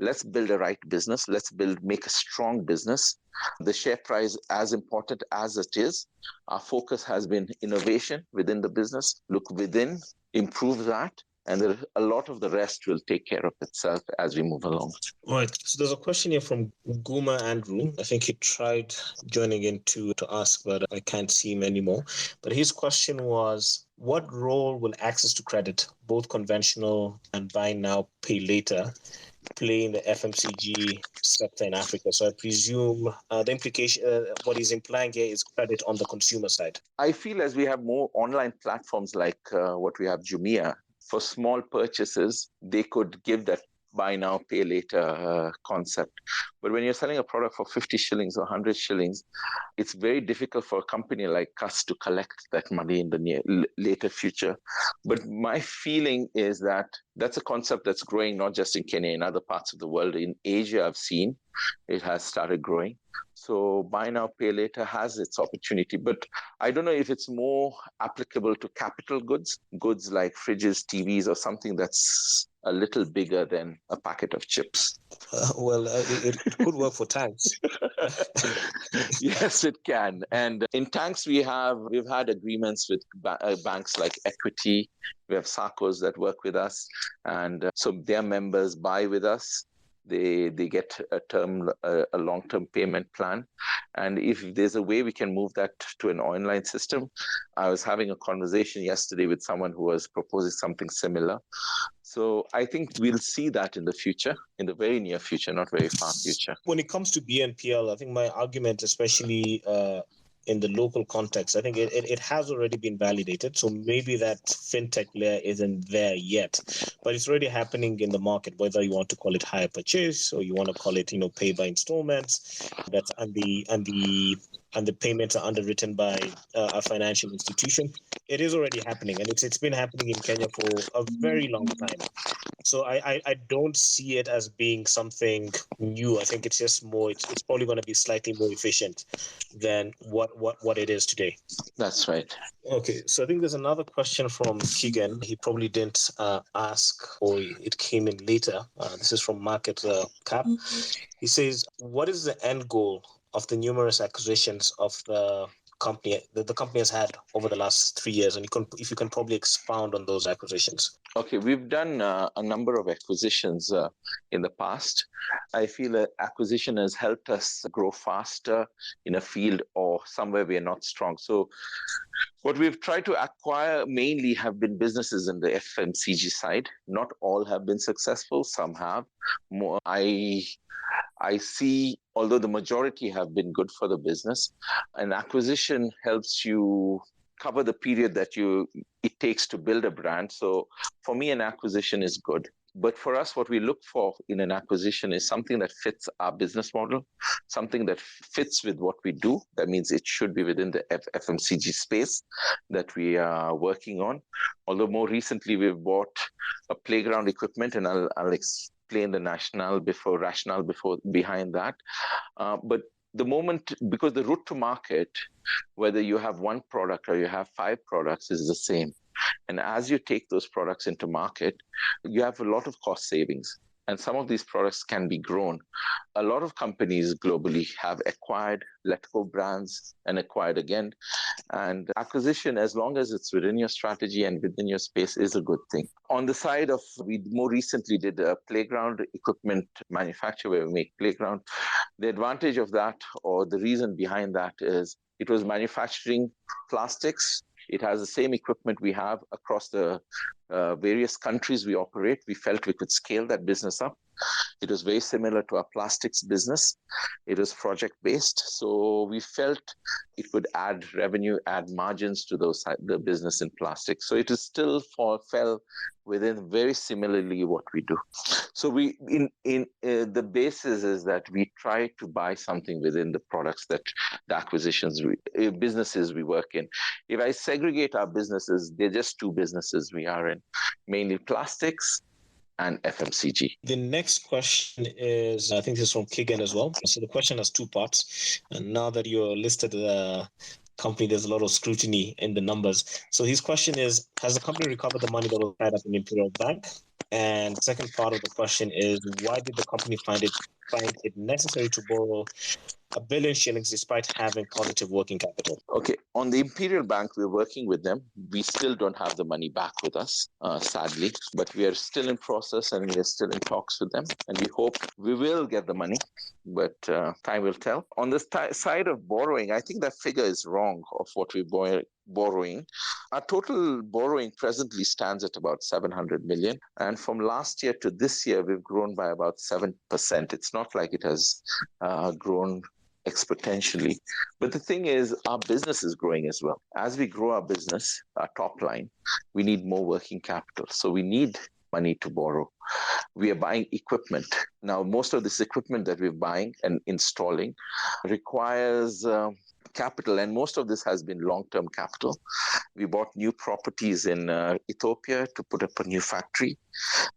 let's build a right business. Let's make a strong business. The share price, as important as it is, our focus has been innovation within the business. Look within, improve that, and a lot of the rest will take care of itself as we move along. All right. So there's a question here from Guma Andrew. I think he tried joining in to ask, but I can't see him anymore. But his question was, what role will access to credit, both conventional and buy now, pay later, play in the FMCG sector in Africa? So I presume the implication, what he's implying here is credit on the consumer side. I feel as we have more online platforms like what we have, Jumia, for small purchases, they could give that buy now, pay later concept. But when you're selling a product for 50 shillings or 100 shillings, it's very difficult for a company like us to collect that money in the later future. But my feeling is that that's a concept that's growing not just in Kenya, in other parts of the world. In Asia, I've seen it has started growing. So buy now, pay later has its opportunity. But I don't know if it's more applicable to capital goods, goods like fridges, TVs, or something that's a little bigger than a packet of chips. It could work for tanks. Yes, it can. And in tanks, we've had agreements with banks like Equity. We have SACCOs that work with us, and so their members buy with us. They get a long-term payment plan. And if there's a way we can move that to an online system, I was having a conversation yesterday with someone who was proposing something similar. So I think we'll see that in the future, in the very near future, not very far future. When it comes to BNPL, I think my argument, especially in the local context, I think it has already been validated. So maybe that fintech layer isn't there yet, but it's already happening in the market, whether you want to call it hire purchase or you want to call it, pay by installments. That's and the payments are underwritten by a financial institution. It is already happening, and it's been happening in Kenya for a very long time. So I don't see it as being something new. I think it's just more. It's probably going to be slightly more efficient than what it is today. That's right. Okay, so I think there's another question from Keegan. He probably didn't ask, or it came in later. This is from Market Cap. He says, "What is the end goal of the numerous acquisitions of the company that the company has had over the last 3 years, and if you can probably expound on those acquisitions?" Okay, we've done a number of acquisitions in the past. I feel that acquisition has helped us grow faster in a field or somewhere we are not strong. So what we've tried to acquire mainly have been businesses in the FMCG side. Not all have been successful, some have. I see, although the majority have been good for the business, an acquisition helps you cover the period that it takes to build a brand. So for me, an acquisition is good. But for us, what we look for in an acquisition is something that fits our business model, something that fits with what we do. That means it should be within the FMCG space that we are working on. Although more recently, we've bought a playground equipment, and I'll explain the rationale behind that. But the moment, because the route to market, whether you have one product or you have 5 products, is the same. And as you take those products into market, you have a lot of cost savings. And some of these products can be grown. A lot of companies globally have acquired, let go brands and acquired again. And acquisition, as long as it's within your strategy and within your space, is a good thing. On the side of, we more recently did a playground equipment manufacturer where we make playground. The advantage of that, or the reason behind that, is it was manufacturing plastics. It has the same equipment we have across the various countries we operate. We felt we could scale that business up. It was very similar to our plastics business. It was project-based, so we felt it could add revenue, add margins to the business in plastics. So it is still fell within very similarly what we do. So the basis is that we try to buy something within the products that the businesses we work in. If I segregate our businesses, they're just 2 businesses we are in, mainly plastics and FMCG. The next question is, I think this is from Keegan as well. So the question has 2 parts. And now that you're listed company, there's a lot of scrutiny in the numbers. So his question is, has the company recovered the money that was tied up in Imperial Bank? And the second part of the question is, why did the company find it necessary to borrow 1 billion shillings despite having positive working capital? Okay, on the Imperial Bank, we're working with them. We still don't have the money back with us, sadly, but we are still in process and we are still in talks with them. And we hope we will get the money, but time will tell. On the side of borrowing, I think that figure is wrong of what we're borrowing. Our total borrowing presently stands at about 700 million. And from last year to this year, we've grown by about 7%. It's not like it has grown exponentially. But the thing is, our business is growing as well. As we grow our business, our top line, we need more working capital. So we need money to borrow. We are buying equipment. Now, most of this equipment that we're buying and installing requires capital, and most of this has been long-term capital. We bought new properties in Ethiopia to put up a new factory.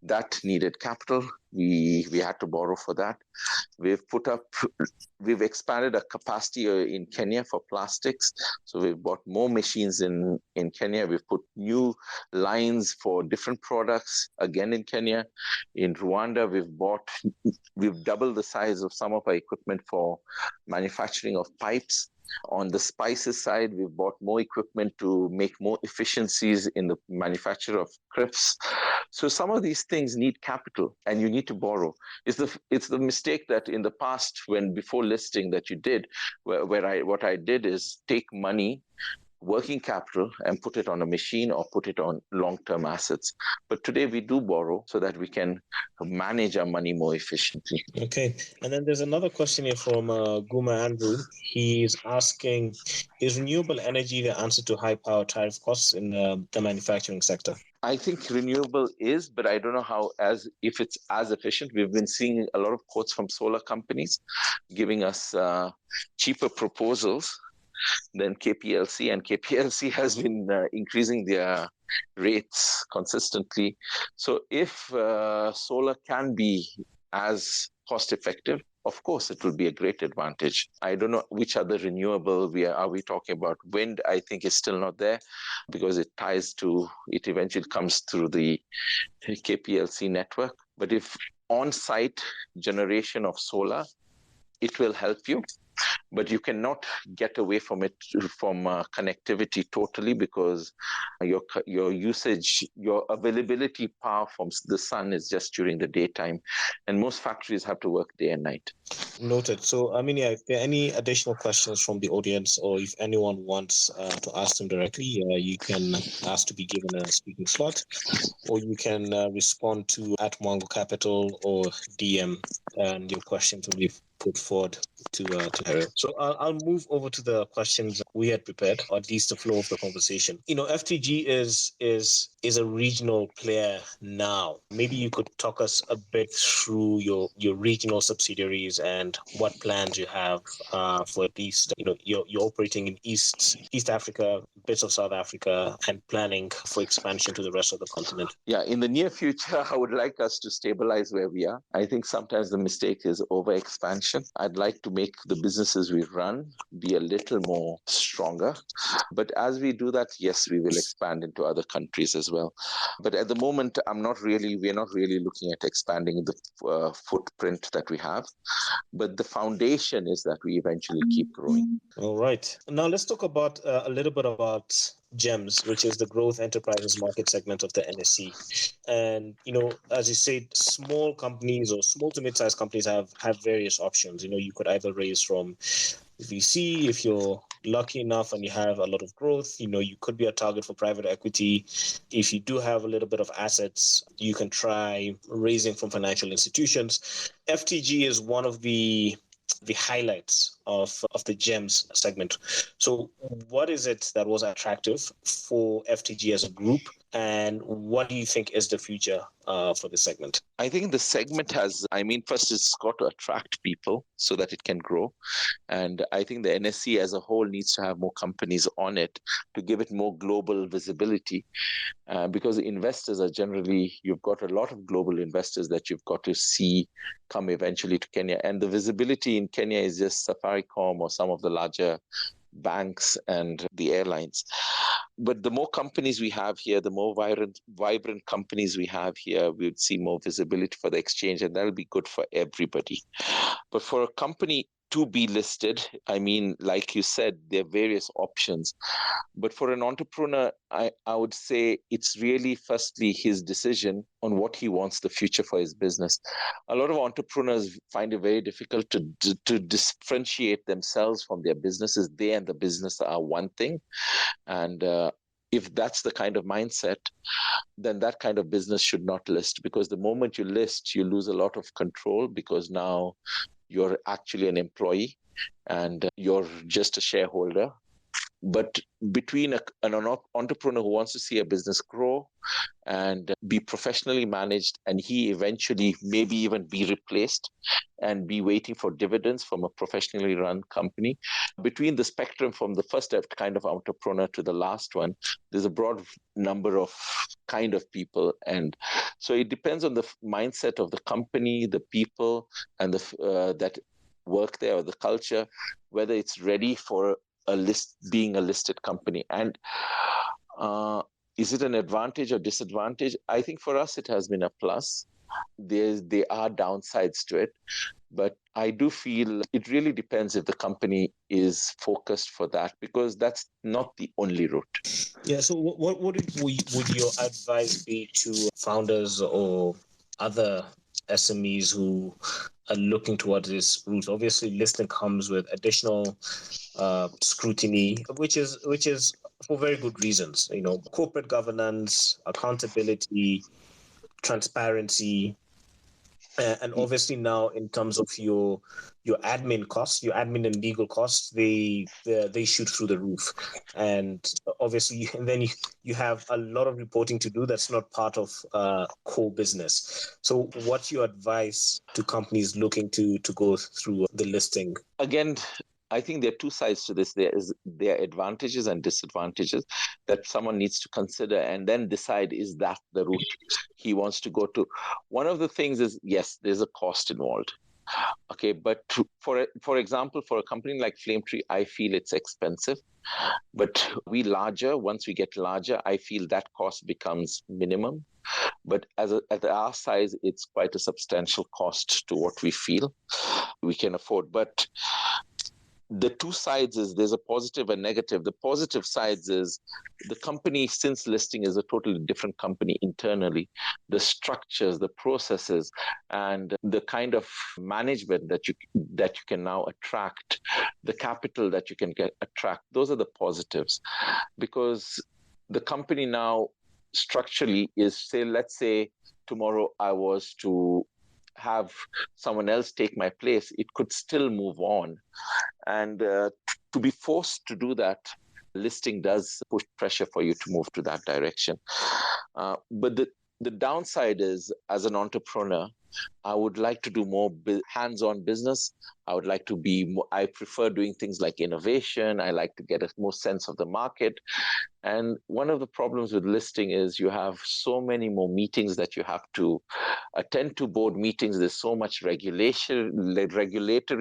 That needed capital. We had to borrow for that. We've expanded our capacity in Kenya for plastics. So we've bought more machines in Kenya. We've put new lines for different products, again in Kenya. In Rwanda, we've doubled the size of some of our equipment for manufacturing of pipes. On the spices side, we've bought more equipment to make more efficiencies in the manufacture of crisps. So some of these things need capital, and you need to borrow. It's the mistake that in the past, when before listing that you did, what I did is take money, working capital, and put it on a machine or put it on long-term assets. But today we do borrow so that we can manage our money more efficiently. Okay. And then there's another question here from Guma Andrew. He's asking, is renewable energy the answer to high power tariff costs in the manufacturing sector? I think renewable is, but I don't know if it's as efficient. We've been seeing a lot of quotes from solar companies giving us cheaper proposals than KPLC, and KPLC has been increasing their rates consistently. So if solar can be as cost effective, of course, it will be a great advantage. I don't know which other renewable are we talking about. Wind, I think, is still not there because it eventually comes through the KPLC network. But if on-site generation of solar, it will help you. But you cannot get away from it, from connectivity totally, because your usage, your availability power from the sun is just during the daytime, and most factories have to work day and night. Noted. So, if there are any additional questions from the audience, or if anyone wants to ask them directly, you can ask to be given a speaking slot, or you can respond to @Mwango Capital or DM, and your questions will be put forward to Harry. So I'll move over to the questions we had prepared, or at least the flow of the conversation. FTG is a regional player now. Maybe you could talk us a bit through your regional subsidiaries and what plans you have for at least, you're operating in East Africa, bits of South Africa, and planning for expansion to the rest of the continent. Yeah, in the near future, I would like us to stabilize where we are. I think sometimes the mistake is over expansion. I'd like to make the businesses we run be a little more stronger. But as we do that, yes, we will expand into other countries as well. But at the moment, we're not really looking at expanding the footprint that we have. But the foundation is that we eventually keep growing. All right. Now let's talk about a little bit about GEMS, which is the Growth Enterprises Market segment of the NSE. And, as you said, small companies or small to mid-sized companies have various options. You could either raise from VC if you're lucky enough and you have a lot of growth. You could be a target for private equity. If you do have a little bit of assets, you can try raising from financial institutions. FTG is one of the highlights of the GEMS segment. So what is it that was attractive for FTG as a group, and what do you think is the future for the segment? I think the segment first it's got to attract people so that it can grow. And I think the NSE as a whole needs to have more companies on it to give it more global visibility, because investors are you've got a lot of global investors that you've got to see come eventually to Kenya. And the visibility in Kenya is just Safaricom or some of the larger banks and the airlines. But the more companies we have here, the more vibrant companies we have here, we would see more visibility for the exchange, and that'll be good for everybody. But for a company to be listed, like you said, there are various options. But for an entrepreneur, I would say it's really firstly his decision on what he wants the future for his business. A lot of entrepreneurs find it very difficult to differentiate themselves from their businesses. They and the business are one thing. And if that's the kind of mindset, then that kind of business should not list, because the moment you list, you lose a lot of control, because now you're actually an employee and you're just a shareholder. But between an entrepreneur who wants to see a business grow and be professionally managed, and he eventually maybe even be replaced and be waiting for dividends from a professionally run company. Between the spectrum from the first kind of entrepreneur to the last one, there's a broad number of kind of people. And so it depends on the mindset of the company, the people, and the that work there, or the culture, whether it's ready for being a listed company. And is it an advantage or disadvantage? I think for us it has been a plus. There are downsides to it, but I do feel it really depends if the company is focused for that, because that's not the only route. Yeah. So what would your advice be to founders or other SMEs who are looking towards this route? Obviously, listing comes with additional scrutiny, which is for very good reasons. Corporate governance, accountability, transparency, and obviously now in terms of your admin costs, your admin and legal costs, they shoot through the roof. And obviously, and then you have a lot of reporting to do that's not part of core business. So what's your advice to companies looking to go through the listing? Again, I think there are two sides to this. There are advantages and disadvantages that someone needs to consider and then decide, is that the route he wants to go to? One of the things is, yes, there's a cost involved. Okay, but for example, for a company like Flametree, I feel it's expensive. But once we get larger, I feel that cost becomes minimum. But at our size, it's quite a substantial cost to what we feel we can afford. But the two sides is there's a positive and negative. The positive sides is the company, since listing, is a totally different company internally. The structures, the processes, and the kind of management that you can now attract, the capital that you can attract, those are the positives. Because the company now structurally is, let's say tomorrow I was to have someone else take my place, it could still move on. And to be forced to do that, listing does push pressure for you to move to that direction. But the downside is, as an entrepreneur, I would like to do more hands-on business. I would like to I prefer doing things like innovation. I like to get a more sense of the market. And one of the problems with listing is you have so many more meetings that you have to attend to, board meetings. There's so much regulatory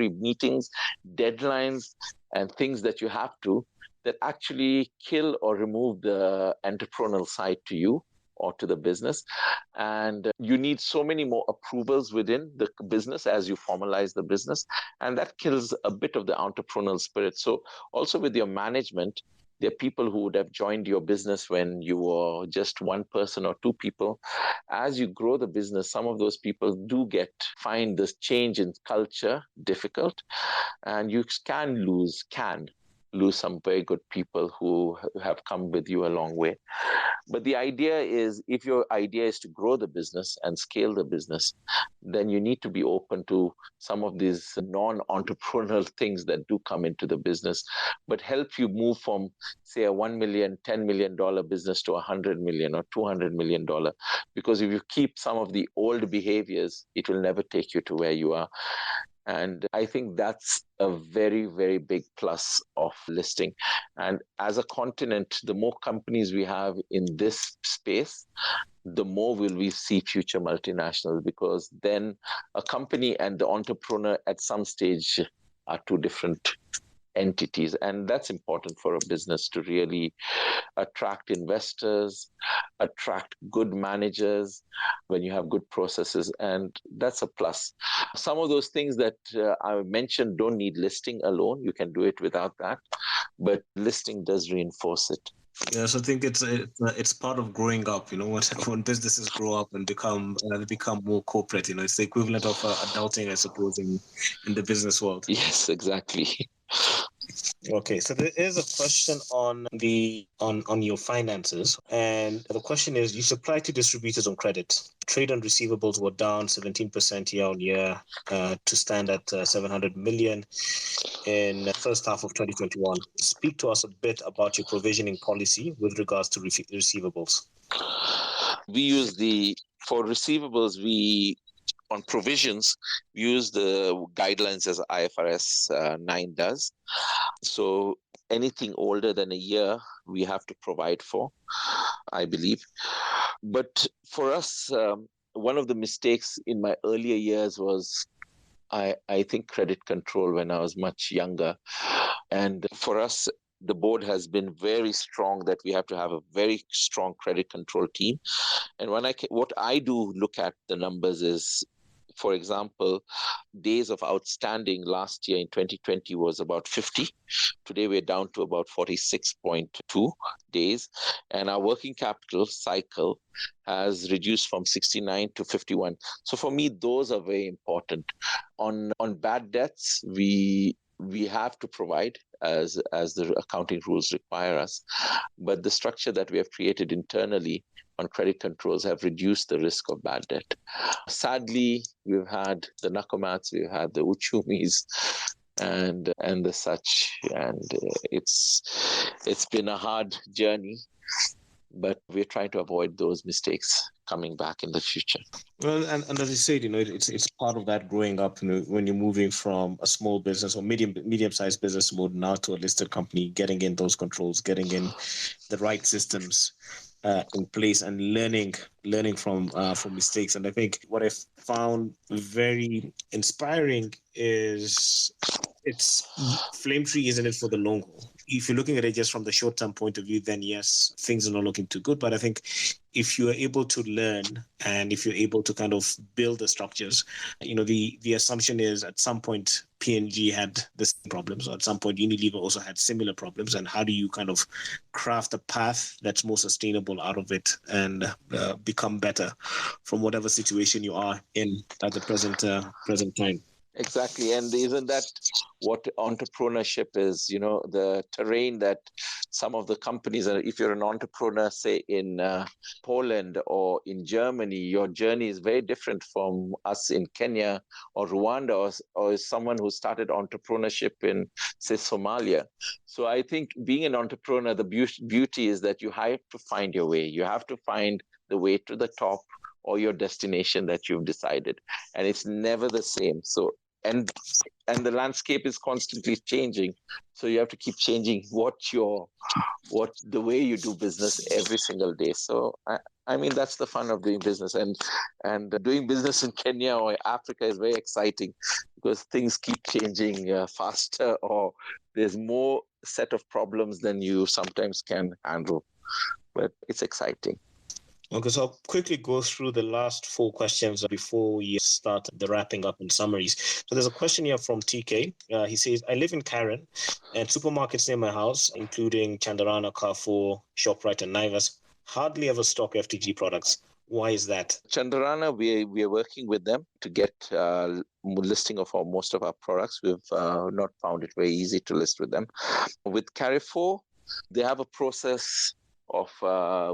meetings, deadlines, and things that you have to, that actually kill or remove the entrepreneurial side to you or to the business. And you need so many more approvals within the business as you formalize the business. And that kills a bit of the entrepreneurial spirit. So also with your management, there are people who would have joined your business when you were just one person or two people. As you grow the business, some of those people find this change in culture difficult, and you can lose some very good people who have come with you a long way. But the idea is, if your idea is to grow the business and scale the business, then you need to be open to some of these non-entrepreneurial things that do come into the business, but help you move from, say, a $1 million, $10 million business to $100 million or $200 million. Because if you keep some of the old behaviors, it will never take you to where you are. And I think that's a very, very big plus of listing. And as a continent, the more companies we have in this space, the more will we see future multinationals, because then a company and the entrepreneur at some stage are two different entities. And that's important for a business to really attract investors, attract good managers when you have good processes. And that's a plus. Some of those things that I mentioned don't need listing alone. You can do it without that. But listing does reinforce it. Yes, I think it's part of growing up. When businesses grow up and become more corporate, it's the equivalent of adulting, I suppose, in the business world. Yes, exactly. Okay, so there is a question on your finances, and the question is: you supply to distributors on credit. Trade on receivables were down 17% year on year to stand at 700 million in the first half of 2021. Speak to us a bit about your provisioning policy with regards to receivables. We use for receivables, on provisions, we use the guidelines as IFRS 9 does. So anything older than a year, we have to provide for, I believe. But for us, one of the mistakes in my earlier years was, I think, credit control when I was much younger. And for us, the board has been very strong that we have to have a very strong credit control team. And what I do look at the numbers is, for example, days of outstanding last year in 2020 was about 50. Today we're down to about 46.2 days. And our working capital cycle has reduced from 69 to 51. So for me, those are very important. On bad debts, we have to provide as the accounting rules require us. But the structure that we have created internally on credit controls have reduced the risk of bad debt. Sadly, we've had the Nakomats, we've had the Uchumis, and the such, and it's been a hard journey, but we're trying to avoid those mistakes coming back in the future. Well, and as you said, it's part of that growing up. When you're moving from a small business or medium-sized business mode now to a listed company, getting in those controls, getting in the right systems in place, and learning from mistakes. And I think what I've found very inspiring is it's Flame Tree isn't it for the long haul. If you're looking at it just from the short-term point of view, then yes, things are not looking too good. But I think if you are able to learn and if you're able to kind of build the structures, the assumption is at some point P&G had the same problems, or at some point Unilever also had similar problems. And how do you kind of craft a path that's more sustainable out of it and become better from whatever situation you are in at the present time? Exactly. And isn't that what entrepreneurship is? The terrain that some of the companies are. If you're an entrepreneur, say in Poland or in Germany, your journey is very different from us in Kenya or Rwanda, or someone who started entrepreneurship in, say, Somalia. So I think being an entrepreneur, the beauty is that you have to find your way. You have to find the way to the top or your destination that you've decided. And it's never the same. So and the landscape is constantly changing. So you have to keep changing the way you do business every single day. So I mean, that's the fun of doing business. And doing business in Kenya or Africa is very exciting because things keep changing faster, or there's more set of problems than you sometimes can handle. But it's exciting. Okay, so I'll quickly go through the last 4 questions before we start the wrapping up and summaries. So there's a question here from TK. He says, I live in Karen, and supermarkets near my house, including Chandarana, Carrefour, ShopRite, and Naivas, hardly ever stock FTG products. Why is that? Chandarana, we are working with them to get listing of most of our products. We've not found it very easy to list with them. With Carrefour, they have a process of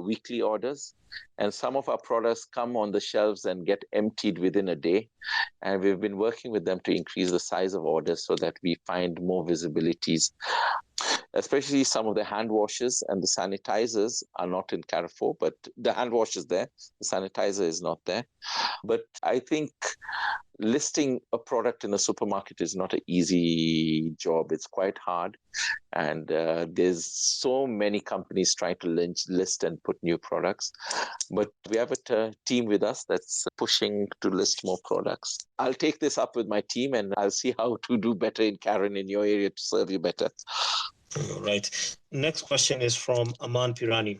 weekly orders, and some of our products come on the shelves and get emptied within a day. And we've been working with them to increase the size of orders so that we find more visibilities. Especially some of the hand washes and the sanitizers are not in Carrefour, but the hand wash is there. The sanitizer is not there. But I think listing a product in a supermarket is not an easy job. It's quite hard. And there's so many companies trying to list and put new products. But we have a team with us that's pushing to list more products. I'll take this up with my team and I'll see how to do better in Karen in your area to serve you better. All right. Next question is from Aman Pirani.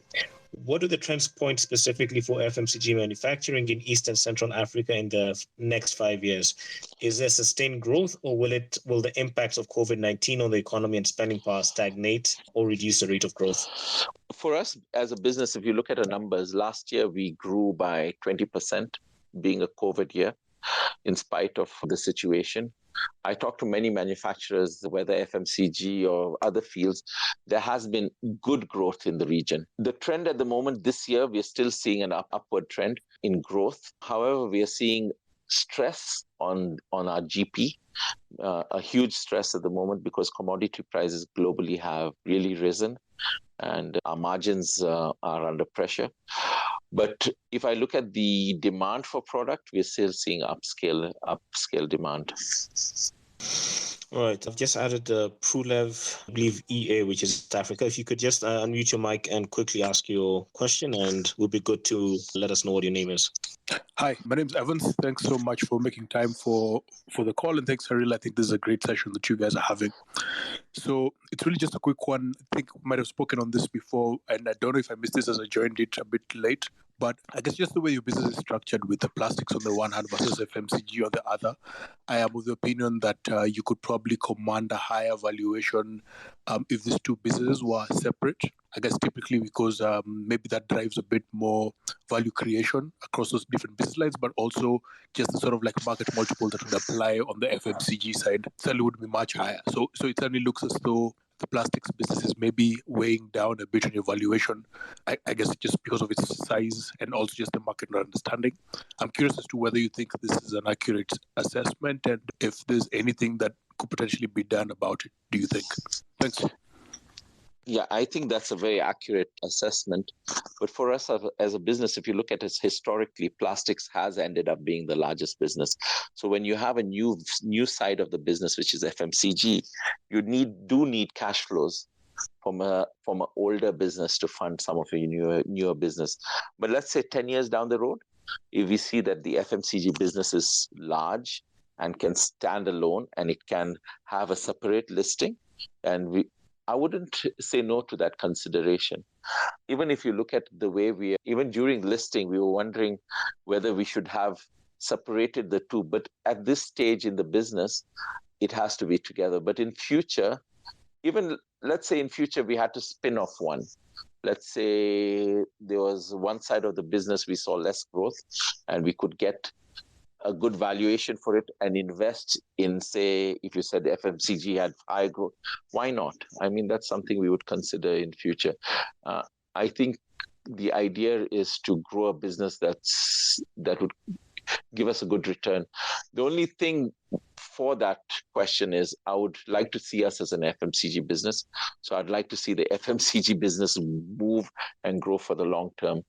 What do the trends point specifically for FMCG manufacturing in East and Central Africa in the next 5 years? Is there sustained growth, or will the impacts of COVID-19 on the economy and spending power stagnate or reduce the rate of growth? For us as a business, if you look at the numbers, last year we grew by 20%, being a COVID year, in spite of the situation. I talked to many manufacturers, whether FMCG or other fields, there has been good growth in the region. The trend at the moment this year, we're still seeing an upward trend in growth. However, we are seeing stress on our GP, a huge stress at the moment because commodity prices globally have really risen and our margins are under pressure. But if I look at the demand for product, we're still seeing upscale demand. All right, I've just added the PruLev, I believe EA, which is Africa. If you could just unmute your mic and quickly ask your question, and we'll be good to let us know what your name is. Hi, my name's Evans. Thanks so much for making time for the call, and thanks, Haril. I think this is a great session that you guys are having. So it's really just a quick one. I think we might have spoken on this before, and I don't know if I missed this as I joined it a bit late. But I guess just the way your business is structured with the plastics on the one hand versus FMCG on the other, I am of the opinion that you could probably command a higher valuation if these two businesses were separate. I guess typically because maybe that drives a bit more value creation across those different business lines, but also just the sort of like market multiple that would apply on the FMCG side certainly would be much higher. So it certainly looks as though the plastics business is maybe weighing down a bit on your valuation, I guess just because of its size and also just the market not understanding. I'm curious as to whether you think this is an accurate assessment and if there's anything that could potentially be done about it, do you think? Thanks. Yeah, I think that's a very accurate assessment. But for us as a business, if you look at it historically, plastics has ended up being the largest business. So when you have a new side of the business, which is FMCG, you do need cash flows from an older business to fund some of your newer business. But let's say 10 years down the road, if we see that the FMCG business is large and can stand alone and it can have a separate listing, and I wouldn't say no to that consideration. Even if you look at the way even during listing, we were wondering whether we should have separated the two. But at this stage in the business, it has to be together. But in future, even let's say in future, we had to spin off one. Let's say there was one side of the business we saw less growth and we could get a good valuation for it and invest in, say, if you said the FMCG had high growth, why not? I mean, that's something we would consider in future. I think the idea is to grow a business that would give us a good return. The only thing for that question is I would like to see us as an FMCG business. So I'd like to see the FMCG business move and grow for the long term.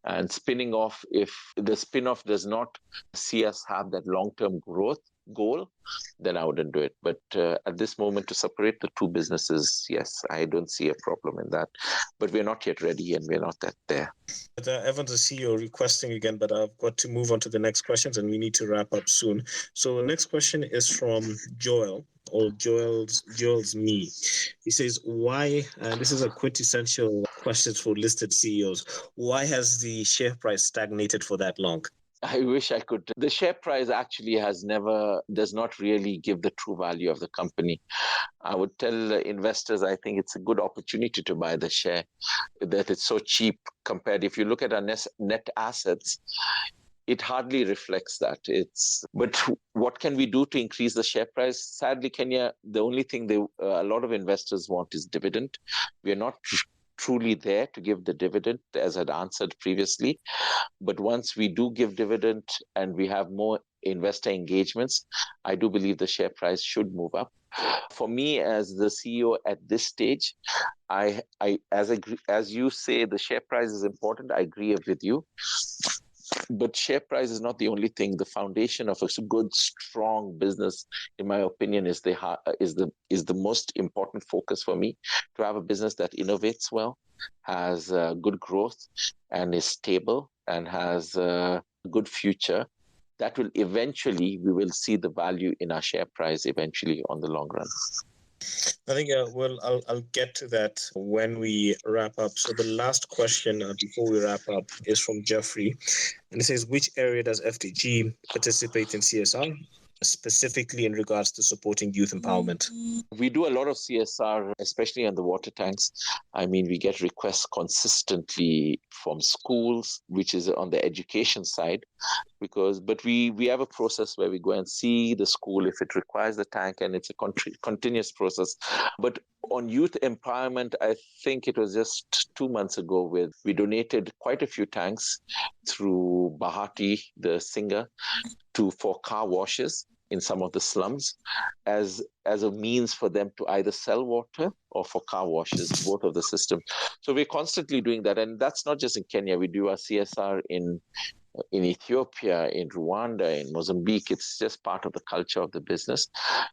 And spinning off, if the spin-off does not see us have that long-term growth goal, then I wouldn't do it. But at this moment, to separate the two businesses, yes, I don't see a problem in that. But we're not yet ready and we're not that there. Evans, I see you're requesting again, but I've got to move on to the next questions and we need to wrap up soon. So the next question is from Joel, or Joel's me. He says, why, and this is a quintessential question for listed CEOs, why has the share price stagnated for that long? I wish I could. The share price actually does not really give the true value of the company. I would tell investors, I think it's a good opportunity to buy the share, that it's so cheap compared. If you look at our net assets, it hardly reflects that. But what can we do to increase the share price? Sadly, Kenya, the only thing a lot of investors want is dividend. We are not truly there to give the dividend, as I'd answered previously. But once we do give dividend and we have more investor engagements, I do believe the share price should move up. For me, as the CEO at this stage, as you say, the share price is important. I agree with you. But share price is not the only thing. The foundation of a good, strong business, in my opinion, is the most important focus for me. To have a business that innovates well, has good growth, and is stable, and has a good future. That will eventually, we will see the value in our share price eventually on the long run. I think, I'll get to that when we wrap up. So the last question before we wrap up is from Jeffrey. And it says, which area does FTG participate in CSR, specifically in regards to supporting youth empowerment? We do a lot of CSR, especially on the water tanks. I mean, we get requests consistently from schools, which is on the education side. But we have a process where we go and see the school if it requires the tank, and it's a continuous process. But on youth empowerment, I think it was just 2 months ago we donated quite a few tanks through Bahati, the singer, for car washes. in some of the slums as a means for them to either sell water or for car washes, both of the systems. So we're constantly doing that. And that's not just in Kenya. We do our CSR in Ethiopia, in Rwanda, in Mozambique. It's just part of the culture of the business.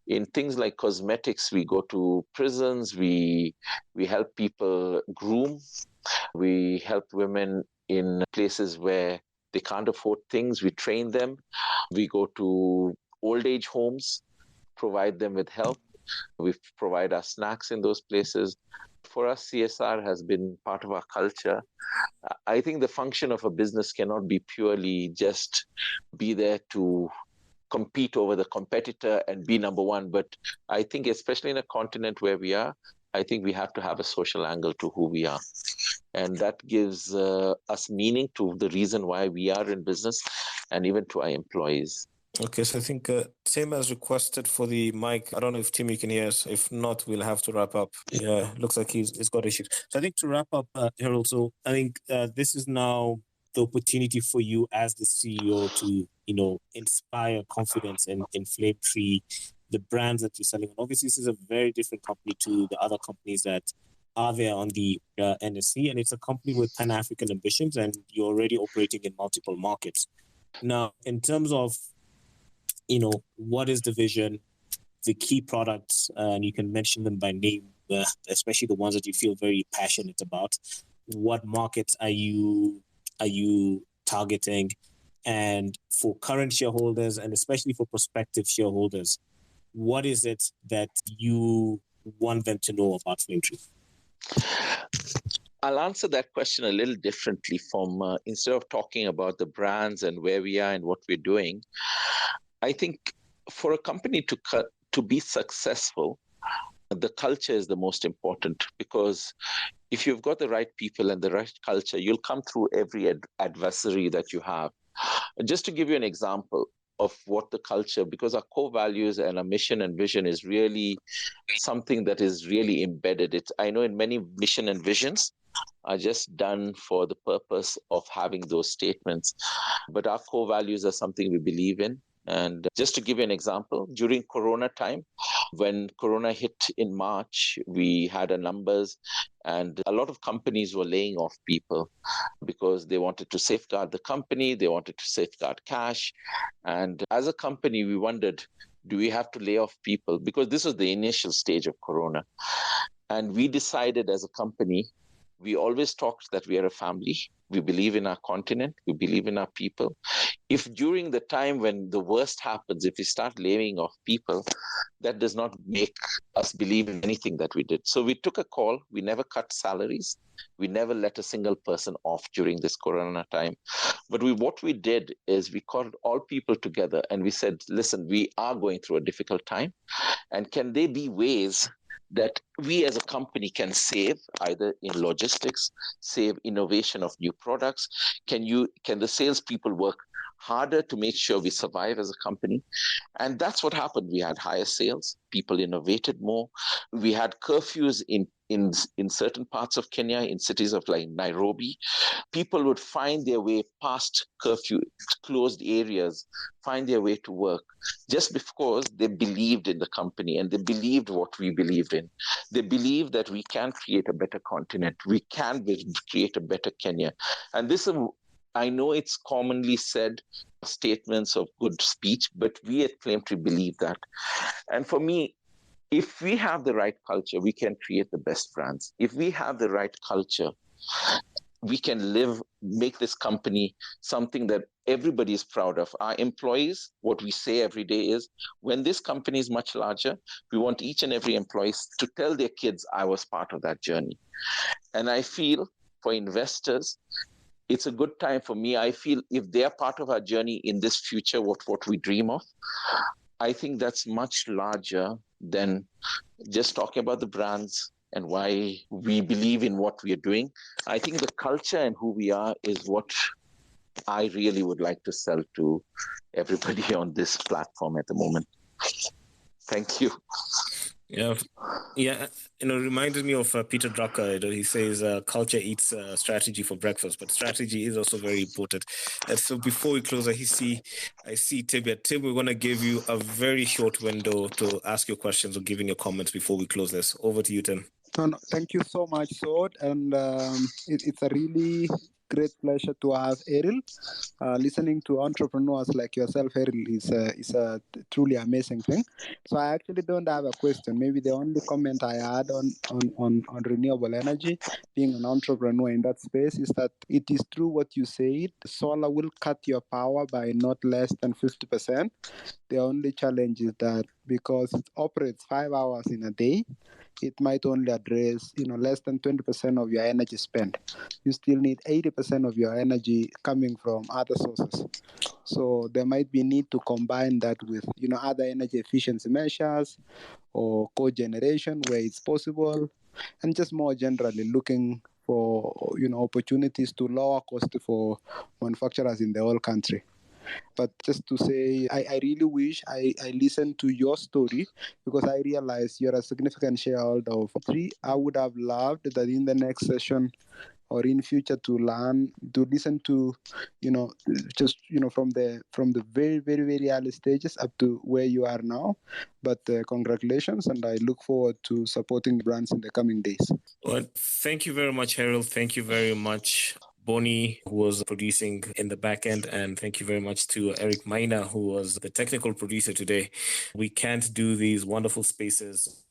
In things like cosmetics, we go to prisons, we help people groom, we help women in places where they can't afford things, we train them. We go to old age homes, provide them with help. We provide our snacks in those places. For us, CSR has been part of our culture. I think the function of a business cannot be purely just be there to compete over the competitor and be number one. But I think, especially in a continent where we are, I think we have to have a social angle to who we are. And that gives us meaning to the reason why we are in business and even to our employees. Okay, so I think Tim has requested for the mic. I don't know if Tim, you can hear us. If not, we'll have to wrap up. Yeah, looks like he's got issues. So I think to wrap up, Harold, so I think this is now the opportunity for you as the CEO to, inspire confidence in Flame Tree, the brands that you're selling. And obviously, this is a very different company to the other companies that are there on the NSE, and it's a company with Pan-African ambitions, and you're already operating in multiple markets. Now, in terms of what is the vision, the key products, and you can mention them by name, especially the ones that you feel very passionate about. What markets are you targeting? And for current shareholders, and especially for prospective shareholders, what is it that you want them to know about Flame Tree? I'll answer that question a little differently from instead of talking about the brands and where we are and what we're doing. I think for a company to be successful, the culture is the most important, because if you've got the right people and the right culture, you'll come through every adversary that you have. Just to give you an example of what the culture, because our core values and our mission and vision is really something that is really embedded. I know in many mission and visions are just done for the purpose of having those statements, but our core values are something we believe in. And just to give you an example, during Corona time, when Corona hit in March, we had our numbers, and a lot of companies were laying off people because they wanted to safeguard the company, they wanted to safeguard cash. And as a company, we wondered, do we have to lay off people? Because this was the initial stage of Corona. And we decided as a company, we always talked that we are a family. We believe in our continent. We believe in our people. If during the time when the worst happens, if we start laying off people, that does not make us believe in anything that we did. So we took a call. We never cut salaries. We never let a single person off during this Corona time. But what we did is we called all people together and we said, listen, we are going through a difficult time. And can there be ways that we as a company can save, either in logistics, save innovation of new products? Can the salespeople work harder to make sure we survive as a company? And that's what happened. We had higher sales. People innovated more. We had curfews in certain parts of Kenya, in cities of like Nairobi. People would find their way past curfew, closed areas, find their way to work, just because they believed in the company and they believed what we believed in. They believed that we can create a better continent. We can create a better Kenya. And this is, I know it's commonly said, statements of good speech, but we at Flame Tree believe that. And for me, if we have the right culture, we can create the best brands. If we have the right culture, we can make this company something that everybody is proud of. Our employees, what we say every day is, when this company is much larger, we want each and every employee to tell their kids, I was part of that journey. And I feel for investors, it's a good time for me. I feel if they're part of our journey in this future, what we dream of, I think that's much larger than just talking about the brands and why we believe in what we are doing. I think the culture and who we are is what I really would like to sell to everybody on this platform at the moment. Thank you. Yeah, yeah. Reminded me of Peter Drucker. He says culture eats strategy for breakfast, but strategy is also very important. And so before we close, I see Tim. Yeah, Tim, we're going to give you a very short window to ask your questions or giving your comments before we close this. Over to you, Tim. No, thank you so much, Sword. And it's a really great pleasure to have Errol. Listening to entrepreneurs like yourself, Errol, is a truly amazing thing. So I actually don't have a question. Maybe the only comment I had on renewable energy, being an entrepreneur in that space, is that it is true what you said. Solar will cut your power by not less than 50%. The only challenge is that because it operates 5 hours in a day, it might only address less than 20% of your energy spent. You still need 80% of your energy coming from other sources. So there might be need to combine that with other energy efficiency measures or cogeneration where it's possible, and just more generally looking for opportunities to lower cost for manufacturers in the whole country. But just to say, I really wish I listened to your story, because I realize you're a significant shareholder of 3. I would have loved that in the next session or in future to listen to, from the very, very, very early stages up to where you are now. But congratulations, and I look forward to supporting brands in the coming days. Well, thank you very much, Harold. Thank you very much, Bonnie, who was producing in the back end. And thank you very much to Eric Maina, who was the technical producer today. We can't do these wonderful spaces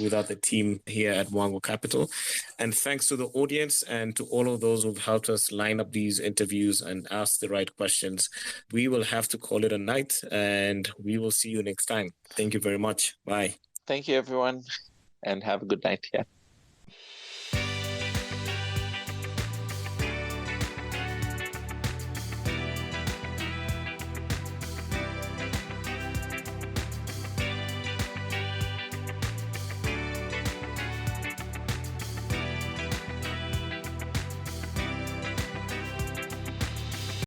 without the team here at Mwango Capital. And thanks to the audience and to all of those who've helped us line up these interviews and ask the right questions. We will have to call it a night, and we will see you next time. Thank you very much. Bye. Thank you, everyone, and have a good night. Yeah.